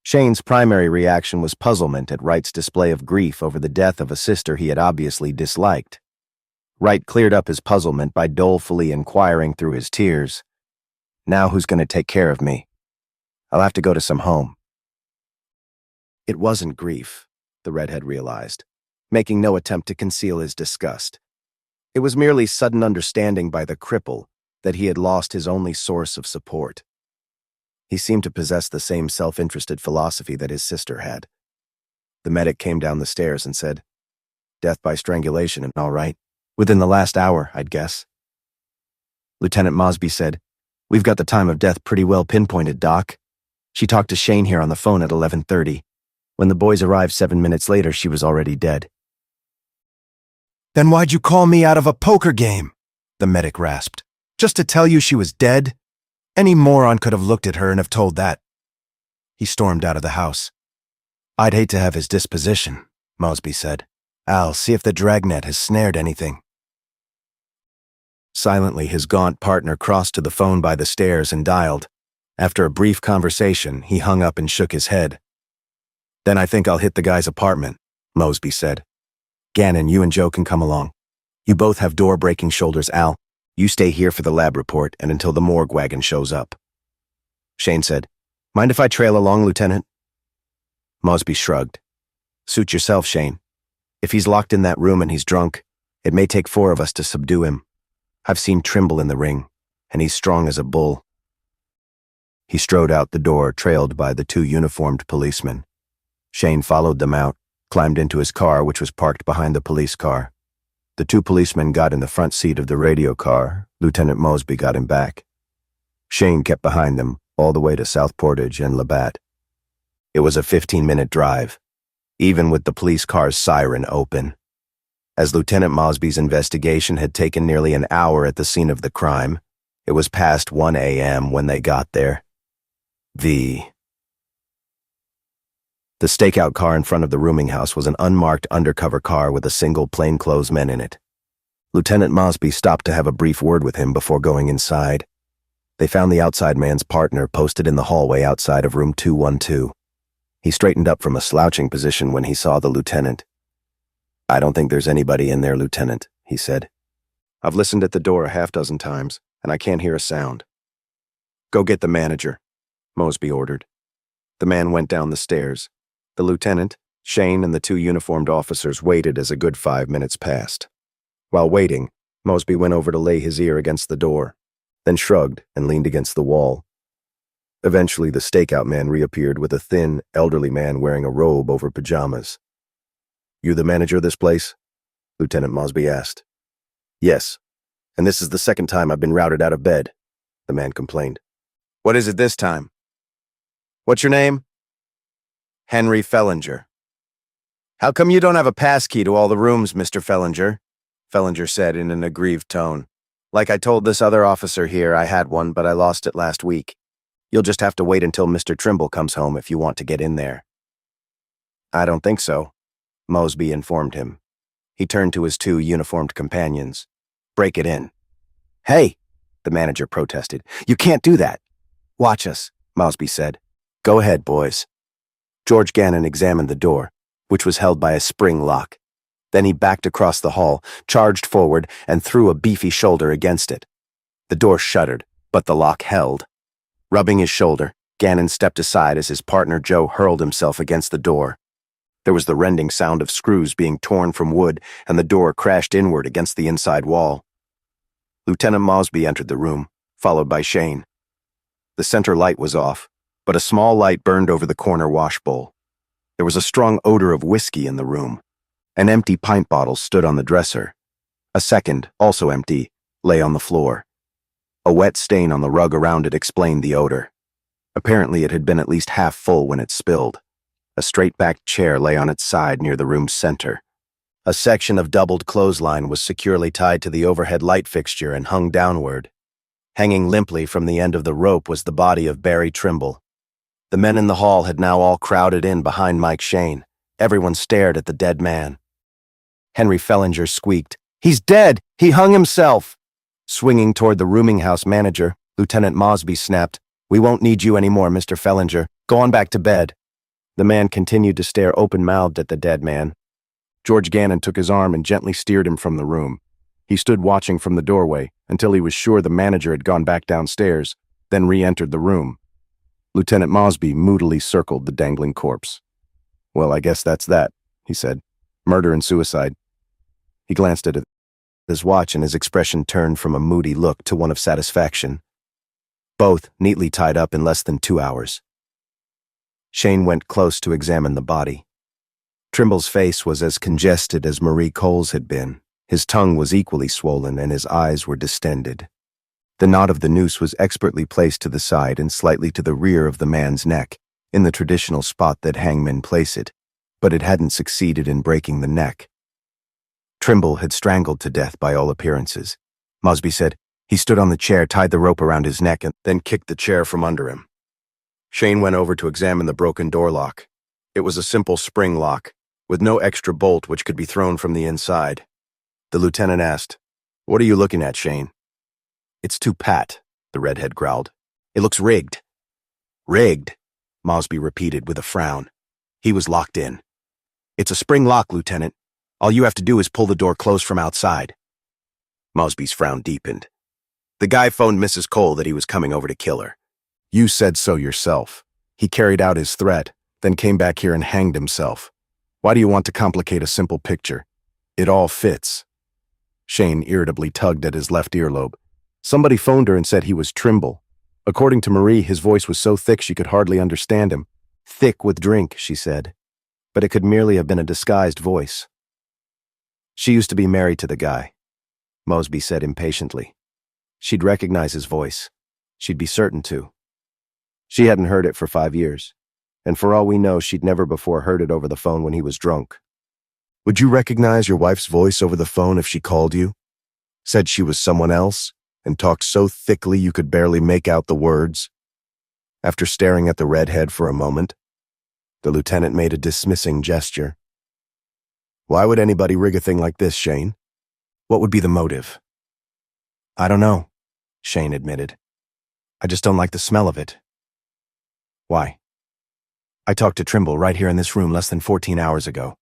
Shayne's primary reaction was puzzlement at Wright's display of grief over the death of a sister he had obviously disliked. Wright cleared up his puzzlement by dolefully inquiring through his tears, "Now who's going to take care of me? I'll have to go to some home." It wasn't grief, the redhead realized, making no attempt to conceal his disgust. It was merely sudden understanding by the cripple that he had lost his only source of support. He seemed to possess the same self-interested philosophy that his sister had. The medic came down the stairs and said, "Death by strangulation, and all right. Within the last hour, I'd guess." Lieutenant Mosby said, "We've got the time of death pretty well pinpointed, Doc. She talked to Shayne here on the phone at 11:30. When the boys arrived 7 minutes later, she was already dead." "Then why'd you call me out of a poker game?" the medic rasped. "Just to tell you she was dead? Any moron could have looked at her and have told that." He stormed out of the house. "I'd hate to have his disposition," Mosby said. "Al, see if the dragnet has snared anything." Silently, his gaunt partner crossed to the phone by the stairs and dialed. After a brief conversation, he hung up and shook his head. "Then I think I'll hit the guy's apartment," Mosby said. "Gannon, you and Joe can come along. You both have door-breaking shoulders, Al. You stay here for the lab report and until the morgue wagon shows up." Shayne said, "Mind if I trail along, Lieutenant?" Mosby shrugged. "Suit yourself, Shayne. If he's locked in that room and he's drunk, it may take 4 of us to subdue him. I've seen Trimble in the ring, and he's strong as a bull." He strode out the door, trailed by the 2 uniformed policemen. Shayne followed them out, climbed into his car, which was parked behind the police car. The 2 policemen got in the front seat of the radio car. Lieutenant Mosby got him back. Shayne kept behind them all the way to South Portage and Labatt. It was a 15-minute drive, even with the police car's siren open. As Lieutenant Mosby's investigation had taken nearly an hour at the scene of the crime, it was past 1 a.m. when they got there. The stakeout car in front of the rooming house was an unmarked undercover car with a single plainclothes man in it. Lieutenant Mosby stopped to have a brief word with him before going inside. They found the outside man's partner posted in the hallway outside of room 212. He straightened up from a slouching position when he saw the lieutenant. "I don't think there's anybody in there, Lieutenant," he said. "I've listened at the door a half-dozen times, and I can't hear a sound." "Go get the manager," Mosby ordered. The man went down the stairs. The lieutenant, Shayne, and the two uniformed officers waited as a good 5 minutes passed. While waiting, Mosby went over to lay his ear against the door, then shrugged and leaned against the wall. Eventually, the stakeout man reappeared with a thin, elderly man wearing a robe over pajamas. "You the manager of this place?" Lieutenant Mosby asked. "Yes, and this is the second time I've been routed out of bed," the man complained. "What is it this time?" "What's your name?" "Henry Fellinger." "How come you don't have a passkey to all the rooms, Mr. Fellinger?" Fellinger said in an aggrieved tone. "Like I told this other officer here, I had one, but I lost it last week. You'll just have to wait until Mr. Trimble comes home if you want to get in there." "I don't think so," Mosby informed him. He turned to his two uniformed companions. "Break it in." "Hey," the manager protested. "You can't do that." "Watch us," Mosby said. "Go ahead, boys." George Gannon examined the door, which was held by a spring lock. Then he backed across the hall, charged forward, and threw a beefy shoulder against it. The door shuddered, but the lock held. Rubbing his shoulder, Gannon stepped aside as his partner Joe hurled himself against the door. There was the rending sound of screws being torn from wood, and the door crashed inward against the inside wall. Lieutenant Mosby entered the room, followed by Shayne. The center light was off, but a small light burned over the corner washbowl. There was a strong odor of whiskey in the room. An empty pint bottle stood on the dresser. A second, also empty, lay on the floor. A wet stain on the rug around it explained the odor. Apparently it had been at least half full when it spilled. A straight-backed chair lay on its side near the room's center. A section of doubled clothesline was securely tied to the overhead light fixture and hung downward. Hanging limply from the end of the rope was the body of Barry Trimble. The men in the hall had now all crowded in behind Mike Shayne. Everyone stared at the dead man. Henry Fellinger squeaked, "He's dead! He hung himself!" Swinging toward the rooming house manager, Lieutenant Mosby snapped, "We won't need you anymore, Mr. Fellinger. Go on back to bed." The man continued to stare open-mouthed at the dead man. George Gannon took his arm and gently steered him from the room. He stood watching from the doorway until he was sure the manager had gone back downstairs, then re-entered the room. Lieutenant Mosby moodily circled the dangling corpse. "Well, I guess that's that," he said. "Murder and suicide." He glanced at his watch and his expression turned from a moody look to one of satisfaction. Both neatly tied up in less than 2 hours. Shayne went close to examine the body. Trimble's face was as congested as Marie Cole's had been. His tongue was equally swollen and his eyes were distended. The knot of the noose was expertly placed to the side and slightly to the rear of the man's neck, in the traditional spot that hangmen place it, but it hadn't succeeded in breaking the neck. Trimble had strangled to death by all appearances. Mosby said. He stood on the chair, tied the rope around his neck, and then kicked the chair from under him. Shayne went over to examine the broken door lock. It was a simple spring lock, with no extra bolt which could be thrown from the inside. The lieutenant asked, "What are you looking at, Shayne?" "It's too pat," the redhead growled. "It looks rigged." "Rigged?" Mosby repeated with a frown. He was locked in. "It's a spring lock, Lieutenant. All you have to do is pull the door closed from outside." Mosby's frown deepened. "The guy phoned Mrs. Cole that he was coming over to kill her. You said so yourself. He carried out his threat, then came back here and hanged himself. Why do you want to complicate a simple picture? It all fits." Shayne irritably tugged at his left earlobe. "Somebody phoned her and said he was Trimble. According to Marie, his voice was so thick she could hardly understand him. Thick with drink, she said. But it could merely have been a disguised voice." "She used to be married to the guy," Mosby said impatiently. "She'd recognize his voice. She'd be certain to. She hadn't heard it for 5 years, and for all we know, she'd never before heard it over the phone when he was drunk." "Would you recognize your wife's voice over the phone if she called you? Said she was someone else, and talked so thickly you could barely make out the words?" After staring at the redhead for a moment, The lieutenant made a dismissing gesture. Why would anybody rig a thing like this, Shayne? What would be the motive? I don't know, Shayne admitted. I just don't like the smell of it. Why? I talked to Trimble right here in this room less than 14 hours ago.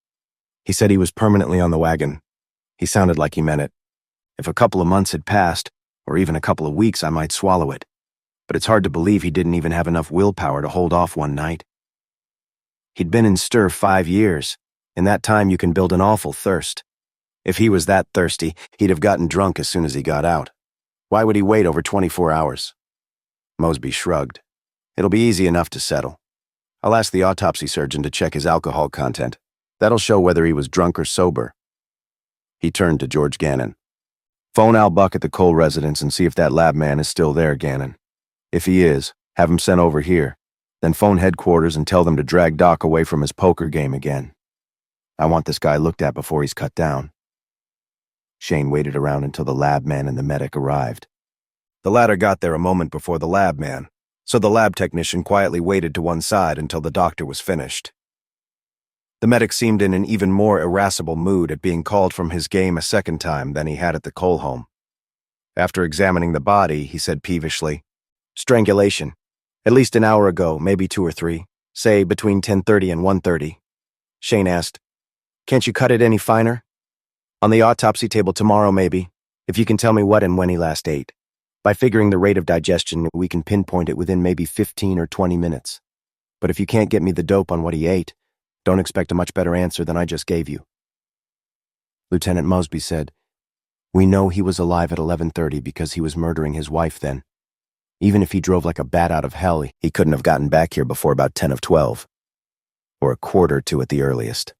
He said he was permanently on the wagon. He sounded like he meant it. If a couple of months had passed, or even a couple of weeks, I might swallow it. But it's hard to believe he didn't even have enough willpower to hold off one night. He'd been in stir 5 years. In that time, you can build an awful thirst. If he was that thirsty, he'd have gotten drunk as soon as he got out. Why would he wait over 24 hours? Mosby shrugged. It'll be easy enough to settle. I'll ask the autopsy surgeon to check his alcohol content. That'll show whether he was drunk or sober. He turned to George Gannon. Phone Al Buck at the Cole residence and see if that lab man is still there, Gannon. If he is, have him sent over here. Then phone headquarters and tell them to drag Doc away from his poker game again. I want this guy looked at before he's cut down. Shayne waited around until the lab man and the medic arrived. The latter got there a moment before the lab man, so the lab technician quietly waited to one side until the doctor was finished. The medic seemed in an even more irascible mood at being called from his game a second time than he had at the Cole home. After examining the body, he said peevishly, Strangulation. At least an hour ago, maybe 2 or 3. Say between 10:30 and 1:30. Shayne asked, Can't you cut it any finer? On the autopsy table tomorrow, maybe, if you can tell me what and when he last ate. By figuring the rate of digestion, we can pinpoint it within maybe 15 or 20 minutes. But if you can't get me the dope on what he ate, don't expect a much better answer than I just gave you. Lieutenant Mosby said, We know he was alive at 11:30 because he was murdering his wife then. Even if he drove like a bat out of hell, he couldn't have gotten back here before about 10 of 12. Or a quarter to at the earliest.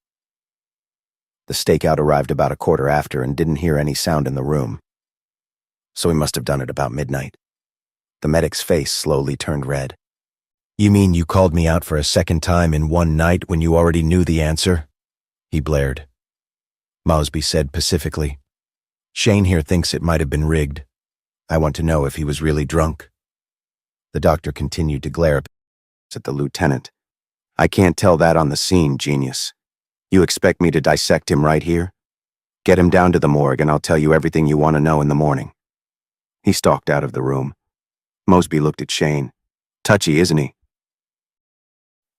The stakeout arrived about a quarter after and didn't hear any sound in the room. So he must have done it about midnight. The medic's face slowly turned red. You mean you called me out for a second time in one night when you already knew the answer? He blared. Mosby said pacifically, Shayne here thinks it might have been rigged. I want to know if he was really drunk. The doctor continued to glare at the lieutenant. I can't tell that on the scene, genius. You expect me to dissect him right here? Get him down to the morgue and I'll tell you everything you want to know in the morning. He stalked out of the room. Mosby looked at Shayne. Touchy, isn't he?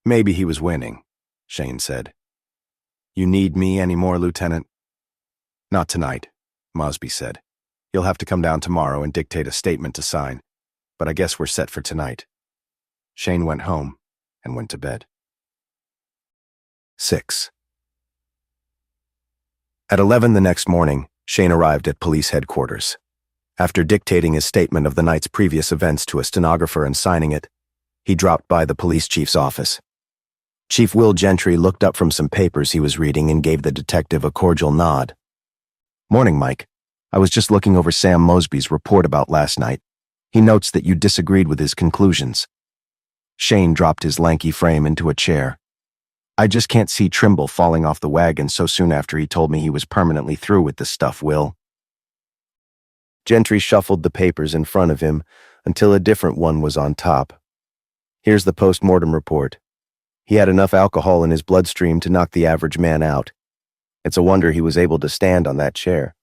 Maybe he was winning, Shayne said. You need me anymore, Lieutenant? Not tonight, Mosby said. You'll have to come down tomorrow and dictate a statement to sign. But I guess we're set for tonight. Shayne went home and went to bed. 6. At 11 the next morning, Shayne arrived at police headquarters. After dictating his statement of the night's previous events to a stenographer and signing it, he dropped by the police chief's office. Chief Will Gentry looked up from some papers he was reading and gave the detective a cordial nod. Morning, Mike. I was just looking over Sam Mosby's report about last night. He notes that you disagreed with his conclusions. Shayne dropped his lanky frame into a chair. I just can't see Trimble falling off the wagon so soon after he told me he was permanently through with this stuff, Will. Gentry shuffled the papers in front of him until a different one was on top. Here's the post-mortem report. He had enough alcohol in his bloodstream to knock the average man out. It's a wonder he was able to stand on that chair.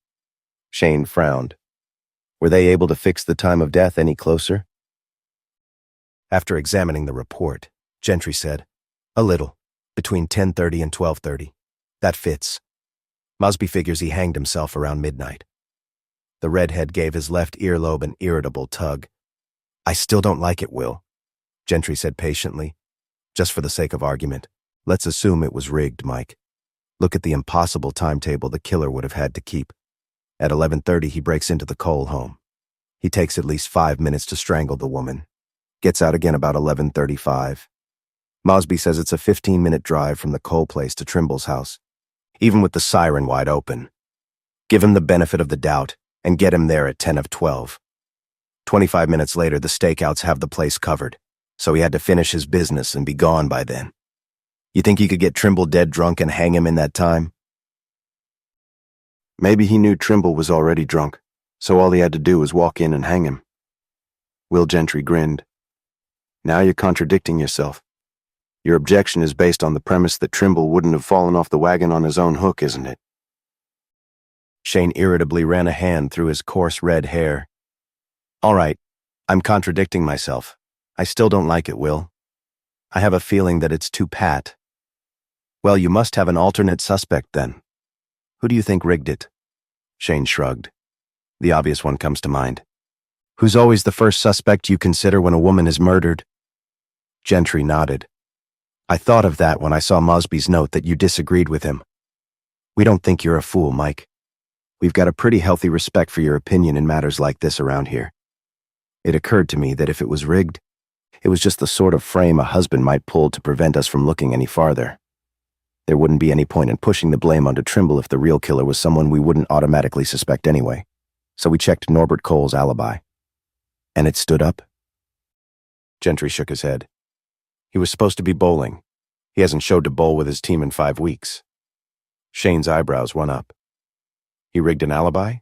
Shayne frowned. Were they able to fix the time of death any closer? After examining the report, Gentry said, A little, between 10:30 and 12:30. That fits. Mosby figures he hanged himself around midnight. The redhead gave his left earlobe an irritable tug. I still don't like it, Will, Gentry said patiently. Just for the sake of argument, let's assume it was rigged, Mike. Look at the impossible timetable the killer would have had to keep. At 11:30, he breaks into the Cole home. He takes at least 5 minutes to strangle the woman. Gets out again about 11:35. Mosby says it's a 15-minute drive from the Cole place to Trimble's house, even with the siren wide open. Give him the benefit of the doubt and get him there at 10 of 12. 25 minutes later, the stakeouts have the place covered, so he had to finish his business and be gone by then. You think he could get Trimble dead drunk and hang him in that time? Maybe he knew Trimble was already drunk, so all he had to do was walk in and hang him. Will Gentry grinned. Now you're contradicting yourself. Your objection is based on the premise that Trimble wouldn't have fallen off the wagon on his own hook, isn't it? Shayne irritably ran a hand through his coarse red hair. All right, I'm contradicting myself. I still don't like it, Will. I have a feeling that it's too pat. Well, you must have an alternate suspect then. Who do you think rigged it? Shayne shrugged. The obvious one comes to mind. Who's always the first suspect you consider when a woman is murdered? Gentry nodded. I thought of that when I saw Mosby's note that you disagreed with him. We don't think you're a fool, Mike. We've got a pretty healthy respect for your opinion in matters like this around here. It occurred to me that if it was rigged, it was just the sort of frame a husband might pull to prevent us from looking any farther. There wouldn't be any point in pushing the blame onto Trimble if the real killer was someone we wouldn't automatically suspect anyway. So we checked Norbert Cole's alibi. And it stood up? Gentry shook his head. He was supposed to be bowling. He hasn't showed to bowl with his team in 5 weeks. Shayne's eyebrows went up. He rigged an alibi?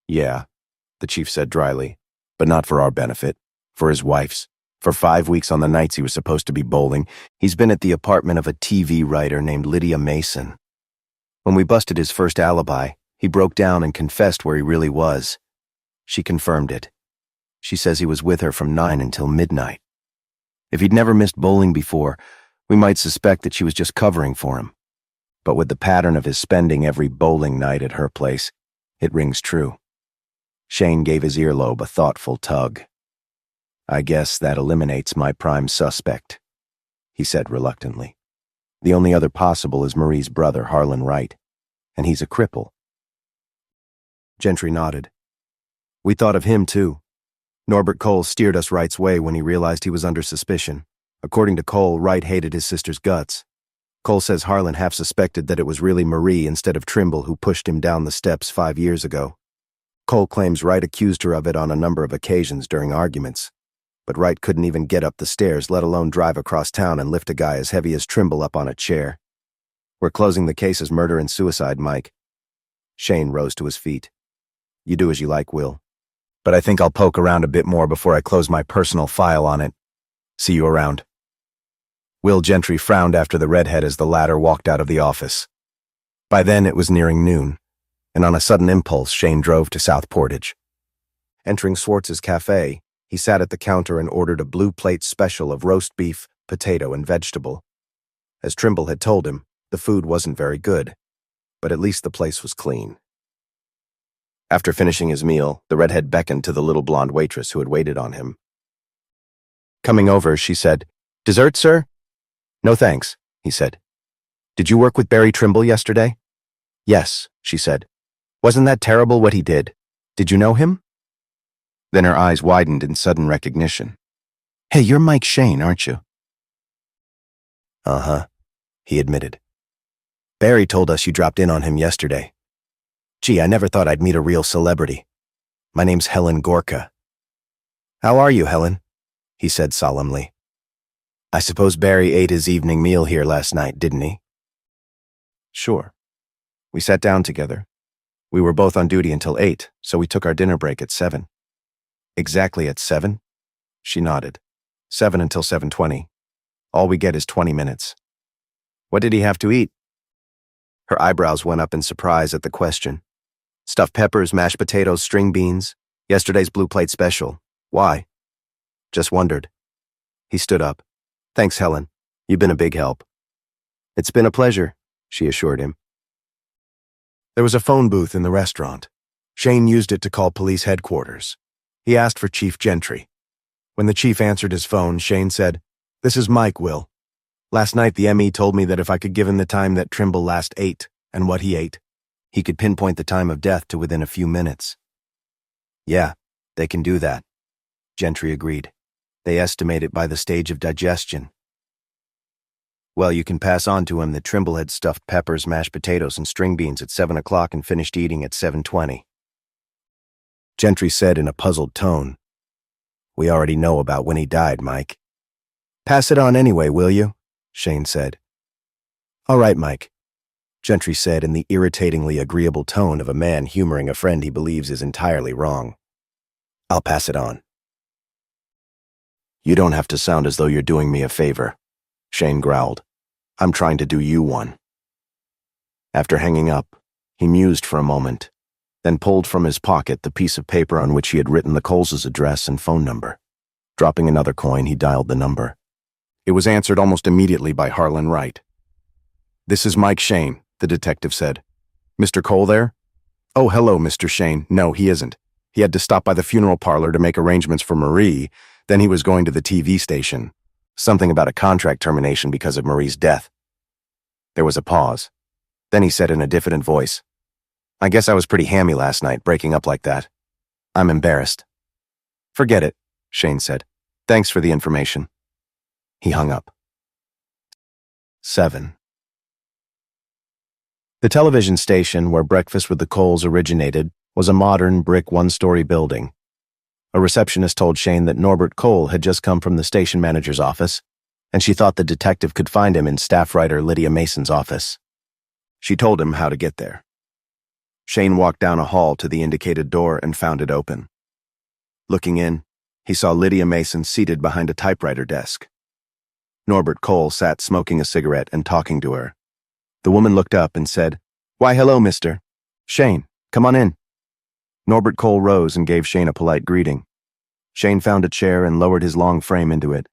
Yeah, the chief said dryly, but not for our benefit, for his wife's. For 5 weeks on the nights he was supposed to be bowling, he's been at the apartment of a TV writer named Lydia Mason. When we busted his first alibi, he broke down and confessed where he really was. She confirmed it. She says he was with her from 9 until midnight. If he'd never missed bowling before, we might suspect that she was just covering for him. But with the pattern of his spending every bowling night at her place, it rings true. Shayne gave his earlobe a thoughtful tug. I guess that eliminates my prime suspect, he said reluctantly. The only other possible is Marie's brother, Harlan Wright, and he's a cripple. Gentry nodded. We thought of him, too. Norbert Cole steered us Wright's way when he realized he was under suspicion. According to Cole, Wright hated his sister's guts. Cole says Harlan half suspected that it was really Marie instead of Trimble who pushed him down the steps 5 years ago. Cole claims Wright accused her of it on a number of occasions during arguments. But Wright couldn't even get up the stairs, let alone drive across town and lift a guy as heavy as Trimble up on a chair. We're closing the case as murder and suicide, Mike. Shayne rose to his feet. You do as you like, Will. But I think I'll poke around a bit more before I close my personal file on it. See you around. Will Gentry frowned after the redhead as the latter walked out of the office. By then it was nearing noon, and on a sudden impulse Shayne drove to South Portage. Entering Swartz's cafe, he sat at the counter and ordered a blue plate special of roast beef, potato, and vegetable. As Trimble had told him, the food wasn't very good, but at least the place was clean. After finishing his meal, the redhead beckoned to the little blonde waitress who had waited on him. Coming over, she said, "Dessert, sir?" "No thanks," he said. "Did you work with Barry Trimble yesterday?" "Yes," she said. "Wasn't that terrible what he did? Did you know him?" Then her eyes widened in sudden recognition. "Hey, you're Mike Shayne, aren't you?" "Uh-huh," he admitted. "Barry told us you dropped in on him yesterday. Gee, I never thought I'd meet a real celebrity. My name's Helen Gorka." "How are you, Helen?" he said solemnly. "I suppose Barry ate his evening meal here last night, didn't he?" "Sure. We sat down together. We were both on duty until 8, so we took our dinner break at 7. "Exactly at 7? She nodded. 7 until 7:20. All we get is 20 minutes. "What did he have to eat?" Her eyebrows went up in surprise at the question. "Stuffed peppers, mashed potatoes, string beans. Yesterday's blue plate special. Why?" "Just wondered." He stood up. "Thanks, Helen. You've been a big help." "It's been a pleasure," she assured him. There was a phone booth in the restaurant. Shayne used it to call police headquarters. He asked for Chief Gentry. When the chief answered his phone, Shayne said, "This is Mike, Will. Last night the ME told me that if I could give him the time that Trimble last ate and what he ate, he could pinpoint the time of death to within a few minutes." "Yeah, they can do that," Gentry agreed. "They estimate it by the stage of digestion." "Well, you can pass on to him that Trimble had stuffed peppers, mashed potatoes, and string beans at 7 o'clock and finished eating at 7:20. Gentry said in a puzzled tone, "We already know about when he died, Mike." "Pass it on anyway, will you?" Shayne said. "All right, Mike," Gentry said in the irritatingly agreeable tone of a man humoring a friend he believes is entirely wrong. "I'll pass it on." "You don't have to sound as though you're doing me a favor," Shayne growled. I'm trying to do you one. After hanging up, he mused for a moment, then pulled from his pocket the piece of paper on which he had written the Coles' address and phone number. Dropping another coin, he dialed the number. It was answered almost immediately by Harlan Wright. "This is Mike Shayne," the detective said. "Mr. Cole there?" "Oh, hello, Mr. Shayne. No, he isn't. He had to stop by the funeral parlor to make arrangements for Marie, then he was going to the TV station. Something about a contract termination because of Marie's death." There was a pause. Then he said in a diffident voice, "I guess I was pretty hammy last night, breaking up like that. I'm embarrassed." "Forget it," Shayne said. "Thanks for the information." He hung up. 7. The television station where Breakfast with the Coles originated was a modern brick one-story building. A receptionist told Shayne that Norbert Cole had just come from the station manager's office, and she thought the detective could find him in staff writer Lydia Mason's office. She told him how to get there. Shayne walked down a hall to the indicated door and found it open. Looking in, he saw Lydia Mason seated behind a typewriter desk. Norbert Cole sat smoking a cigarette and talking to her. The woman looked up and said, "Why, hello, Mr. Shayne, come on in." Norbert Cole rose and gave Shayne a polite greeting. Shayne found a chair and lowered his long frame into it.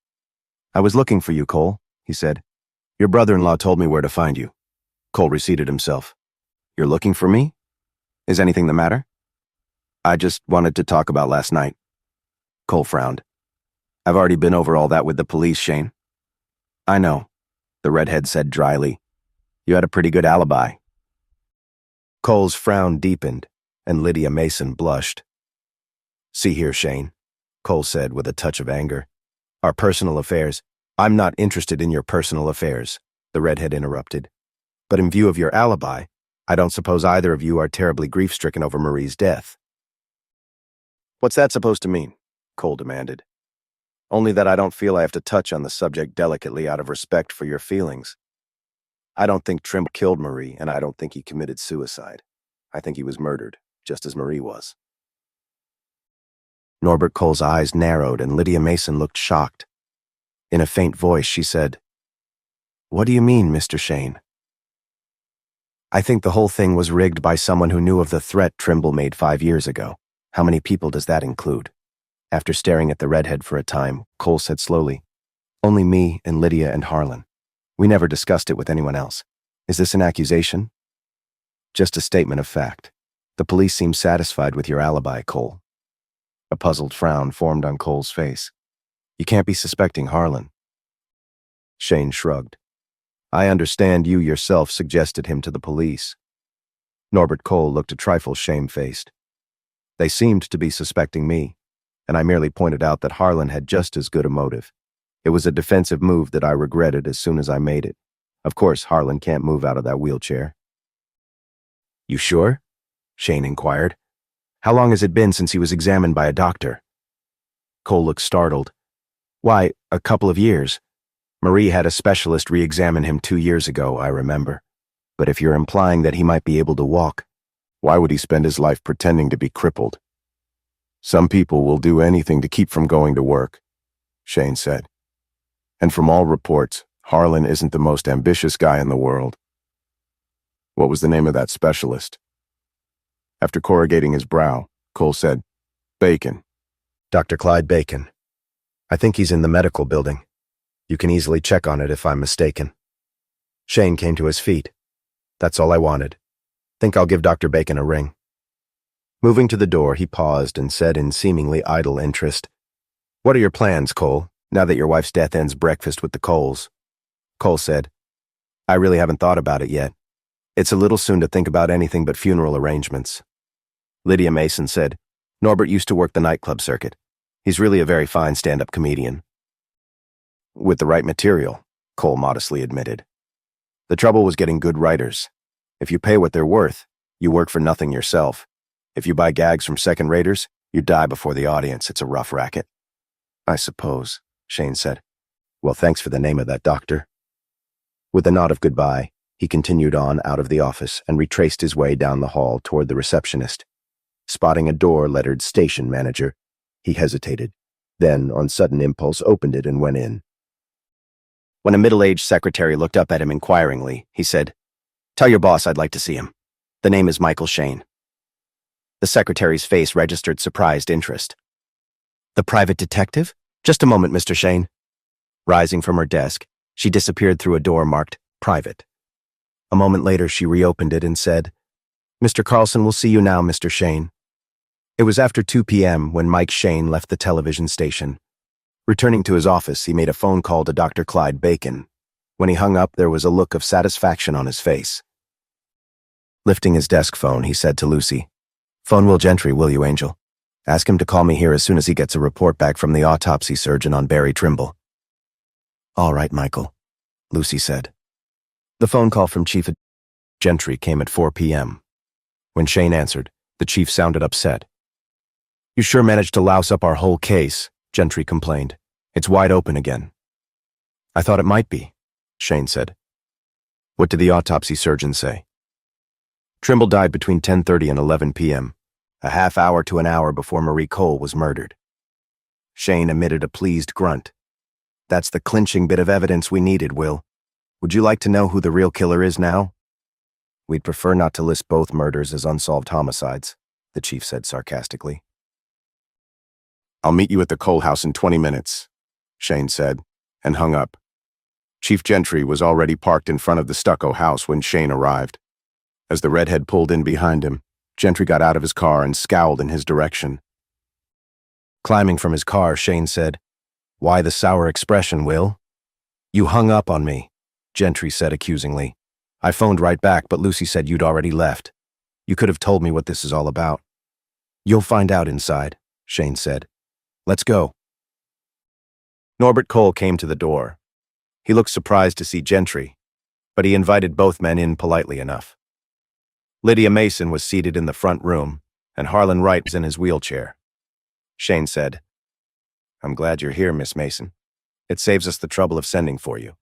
"I was looking for you, Cole," he said. "Your brother-in-law told me where to find you." Cole reseated himself. "You're looking for me? Is anything the matter?" "I just wanted to talk about last night." Cole frowned. "I've already been over all that with the police, Shayne." "I know," the redhead said dryly. "You had a pretty good alibi." Cole's frown deepened, and Lydia Mason blushed. "See here, Shayne," Cole said with a touch of anger. "Our personal affairs—" "I'm not interested in your personal affairs," the redhead interrupted. "But in view of your alibi, I don't suppose either of you are terribly grief-stricken over Marie's death." "What's that supposed to mean?" Cole demanded. "Only that I don't feel I have to touch on the subject delicately out of respect for your feelings. I don't think Trimble killed Marie, and I don't think he committed suicide. I think he was murdered, just as Marie was." Norbert Cole's eyes narrowed, and Lydia Mason looked shocked. In a faint voice, she said, "What do you mean, Mr. Shayne?" "I think the whole thing was rigged by someone who knew of the threat Trimble made 5 years ago. How many people does that include?" After staring at the redhead for a time, Cole said slowly, "Only me and Lydia and Harlan. We never discussed it with anyone else. Is this an accusation?" "Just a statement of fact. The police seem satisfied with your alibi, Cole." A puzzled frown formed on Cole's face. "You can't be suspecting Harlan." Shayne shrugged. "I understand you yourself suggested him to the police." Norbert Cole looked a trifle shamefaced. "They seemed to be suspecting me, and I merely pointed out that Harlan had just as good a motive. It was a defensive move that I regretted as soon as I made it. Of course, Harlan can't move out of that wheelchair." "You sure?" Shayne inquired. "How long has it been since he was examined by a doctor?" Cole looked startled. "Why, a couple of years. Marie had a specialist re-examine him 2 years ago, I remember. But if you're implying that he might be able to walk, why would he spend his life pretending to be crippled?" "Some people will do anything to keep from going to work," Shayne said. "And from all reports, Harlan isn't the most ambitious guy in the world." "What was the name of that specialist?" After corrugating his brow, Cole said, "Bacon." "Dr. Clyde Bacon. I think he's in the medical building. You can easily check on it if I'm mistaken." Shayne came to his feet. "That's all I wanted. Think I'll give Dr. Bacon a ring." Moving to the door, he paused and said in seemingly idle interest, "What are your plans, Cole, now that your wife's death ends Breakfast with the Coles?" Cole said, "I really haven't thought about it yet. It's a little soon to think about anything but funeral arrangements." Lydia Mason said, "Norbert used to work the nightclub circuit. He's really a very fine stand-up comedian." "With the right material," Cole modestly admitted. "The trouble was getting good writers. If you pay what they're worth, you work for nothing yourself. If you buy gags from second-raters, you die before the audience. It's a rough racket." "I suppose," Shayne said. "Well, thanks for the name of that doctor." With a nod of goodbye, he continued on out of the office and retraced his way down the hall toward the receptionist. Spotting a door lettered "Station Manager," he hesitated, then, on sudden impulse, opened it and went in. When a middle-aged secretary looked up at him inquiringly, he said, "Tell your boss I'd like to see him. The name is Michael Shayne." The secretary's face registered surprised interest. "The private detective? Just a moment, Mr. Shayne." Rising from her desk, she disappeared through a door marked "Private." A moment later, she reopened it and said, "Mr. Carlson will see you now, Mr. Shayne." It was after 2 p.m. when Mike Shayne left the television station. Returning to his office, he made a phone call to Dr. Clyde Bacon. When he hung up, there was a look of satisfaction on his face. Lifting his desk phone, he said to Lucy, "Phone Will Gentry, will you, Angel? Ask him to call me here as soon as he gets a report back from the autopsy surgeon on Barry Trimble." "All right, Michael," Lucy said. The phone call from Chief Gentry came at 4 p.m. When Shayne answered, the chief sounded upset. "You sure managed to louse up our whole case," Gentry complained. "It's wide open again." "I thought it might be," Shayne said. "What did the autopsy surgeon say?" "Trimble died between 10:30 and 11 p.m., a half hour to an hour before Marie Cole was murdered." Shayne emitted a pleased grunt. "That's the clinching bit of evidence we needed, Will. Would you like to know who the real killer is now?" "We'd prefer not to list both murders as unsolved homicides," the chief said sarcastically. "I'll meet you at the Cole house in 20 minutes, Shayne said, and hung up. Chief Gentry was already parked in front of the stucco house when Shayne arrived. As the redhead pulled in behind him, Gentry got out of his car and scowled in his direction. Climbing from his car, Shayne said, "Why the sour expression, Will?" "You hung up on me," Gentry said accusingly. "I phoned right back, but Lucy said you'd already left. You could have told me what this is all about." "You'll find out inside," Shayne said. "Let's go." Norbert Cole came to the door. He looked surprised to see Gentry, but he invited both men in politely enough. Lydia Mason was seated in the front room, and Harlan Wright was in his wheelchair. Shayne said, "I'm glad you're here, Miss Mason. It saves us the trouble of sending for you."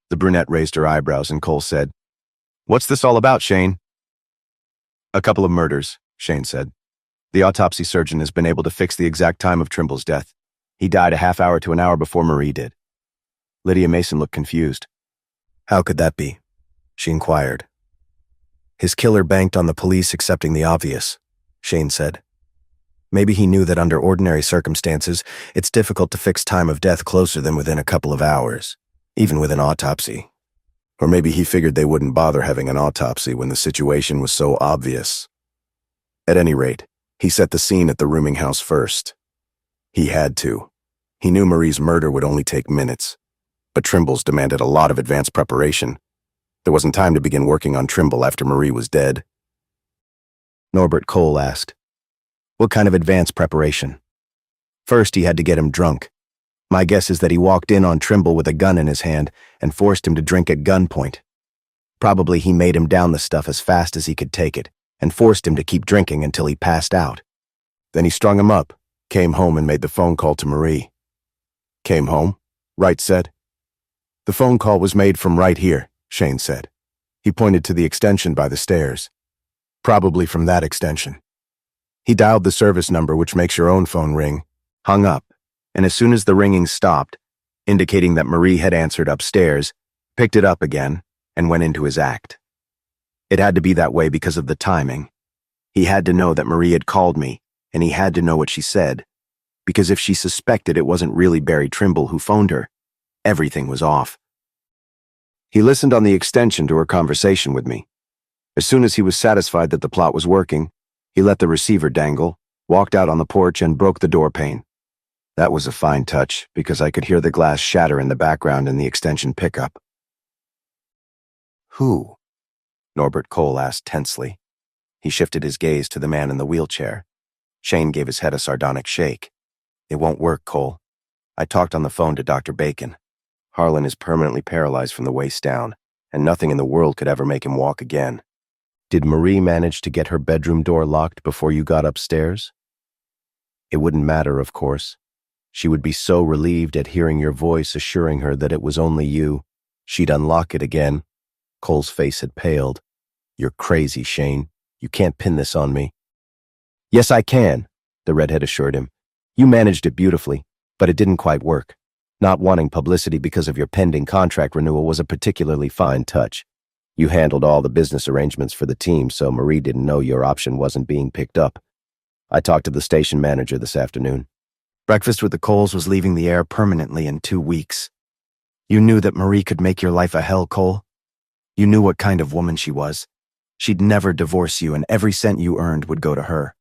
The brunette raised her eyebrows, and Cole said, "What's this all about, Shayne?" "A couple of murders," Shayne said. "The autopsy surgeon has been able to fix the exact time of Trimble's death. He died a half hour to an hour before Marie did." Lydia Mason looked confused. "How could that be?" she inquired. "His killer banked on the police accepting the obvious," Shayne said. "Maybe he knew that under ordinary circumstances, it's difficult to fix time of death closer than within a couple of hours, even with an autopsy. Or maybe he figured they wouldn't bother having an autopsy when the situation was so obvious. At any rate, he set the scene at the rooming house first. He had to. He knew Marie's murder would only take minutes, but Trimble's demanded a lot of advanced preparation. There wasn't time to begin working on Trimble after Marie was dead." Norbert Cole asked, "What kind of advanced preparation?" "First, he had to get him drunk. My guess is that he walked in on Trimble with a gun in his hand and forced him to drink at gunpoint. Probably he made him down the stuff as fast as he could take it and forced him to keep drinking until he passed out. Then he strung him up, came home and made the phone call to Marie." "Came home?" Wright said. "The phone call was made from right here," Shayne said. He pointed to the extension by the stairs. "Probably from that extension. He dialed the service number, which makes your own phone ring, hung up, and as soon as the ringing stopped, indicating that Marie had answered upstairs, picked it up again and went into his act. It had to be that way because of the timing. He had to know that Marie had called me, and he had to know what she said, because if she suspected it wasn't really Barry Trimble who phoned her, everything was off. He listened on the extension to her conversation with me. As soon as he was satisfied that the plot was working, he let the receiver dangle, walked out on the porch and broke the door pane. That was a fine touch, because I could hear the glass shatter in the background in the extension pickup." "Who?" Norbert Cole asked tensely. He shifted his gaze to the man in the wheelchair. Shayne gave his head a sardonic shake. "It won't work, Cole. I talked on the phone to Dr. Bacon. Harlan is permanently paralyzed from the waist down, and nothing in the world could ever make him walk again." "Did Marie manage to get her bedroom door locked before you got upstairs?" "It wouldn't matter, of course. She would be so relieved at hearing your voice assuring her that it was only you. She'd unlock it again." Cole's face had paled. "You're crazy, Shayne. You can't pin this on me." "Yes, I can," the redhead assured him. "You managed it beautifully, but it didn't quite work. Not wanting publicity because of your pending contract renewal was a particularly fine touch. You handled all the business arrangements for the team, so Marie didn't know your option wasn't being picked up. I talked to the station manager this afternoon. Breakfast with the Coles was leaving the air permanently in 2 weeks. You knew that Marie could make your life a hell, Cole. You knew what kind of woman she was. She'd never divorce you, and every cent you earned would go to her.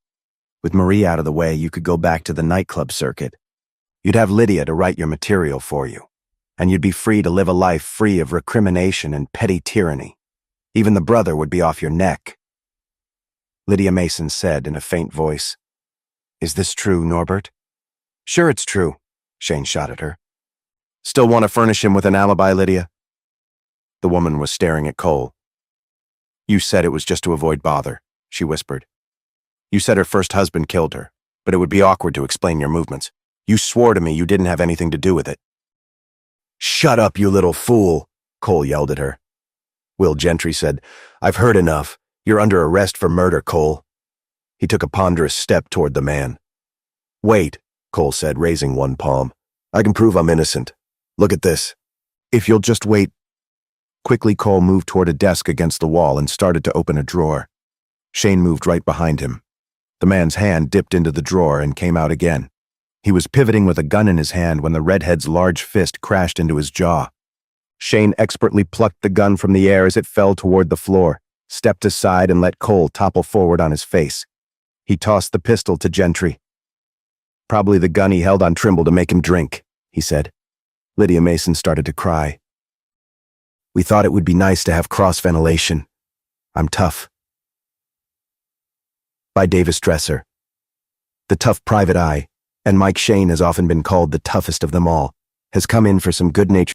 With Marie out of the way, you could go back to the nightclub circuit. You'd have Lydia to write your material for you, and you'd be free to live a life free of recrimination and petty tyranny. Even the brother would be off your neck. Lydia Mason said in a faint voice, "Is this true, Norbert?" "Sure it's true," Shayne shot at her. "Still want to furnish him with an alibi, Lydia?" The woman was staring at Cole. "You said it was just to avoid bother," she whispered. "You said her first husband killed her, but it would be awkward to explain your movements. You swore to me you didn't have anything to do with it." "Shut up, you little fool," Cole yelled at her. Will Gentry said, "I've heard enough. You're under arrest for murder, Cole." He took a ponderous step toward the man. "Wait," Cole said, raising one palm. "I can prove I'm innocent. Look at this. If you'll just wait." Quickly, Cole moved toward a desk against the wall and started to open a drawer. Shayne moved right behind him. The man's hand dipped into the drawer and came out again. He was pivoting with a gun in his hand when the redhead's large fist crashed into his jaw. Shayne expertly plucked the gun from the air as it fell toward the floor, stepped aside and let Cole topple forward on his face. He tossed the pistol to Gentry. "Probably the gun he held on Trimble to make him drink," he said. Lydia Mason started to cry. "We thought it would be nice to have cross-ventilation. I'm tough." By Davis Dresser. The tough private eye, and Mike Shayne has often been called the toughest of them all, has come in for some good-natured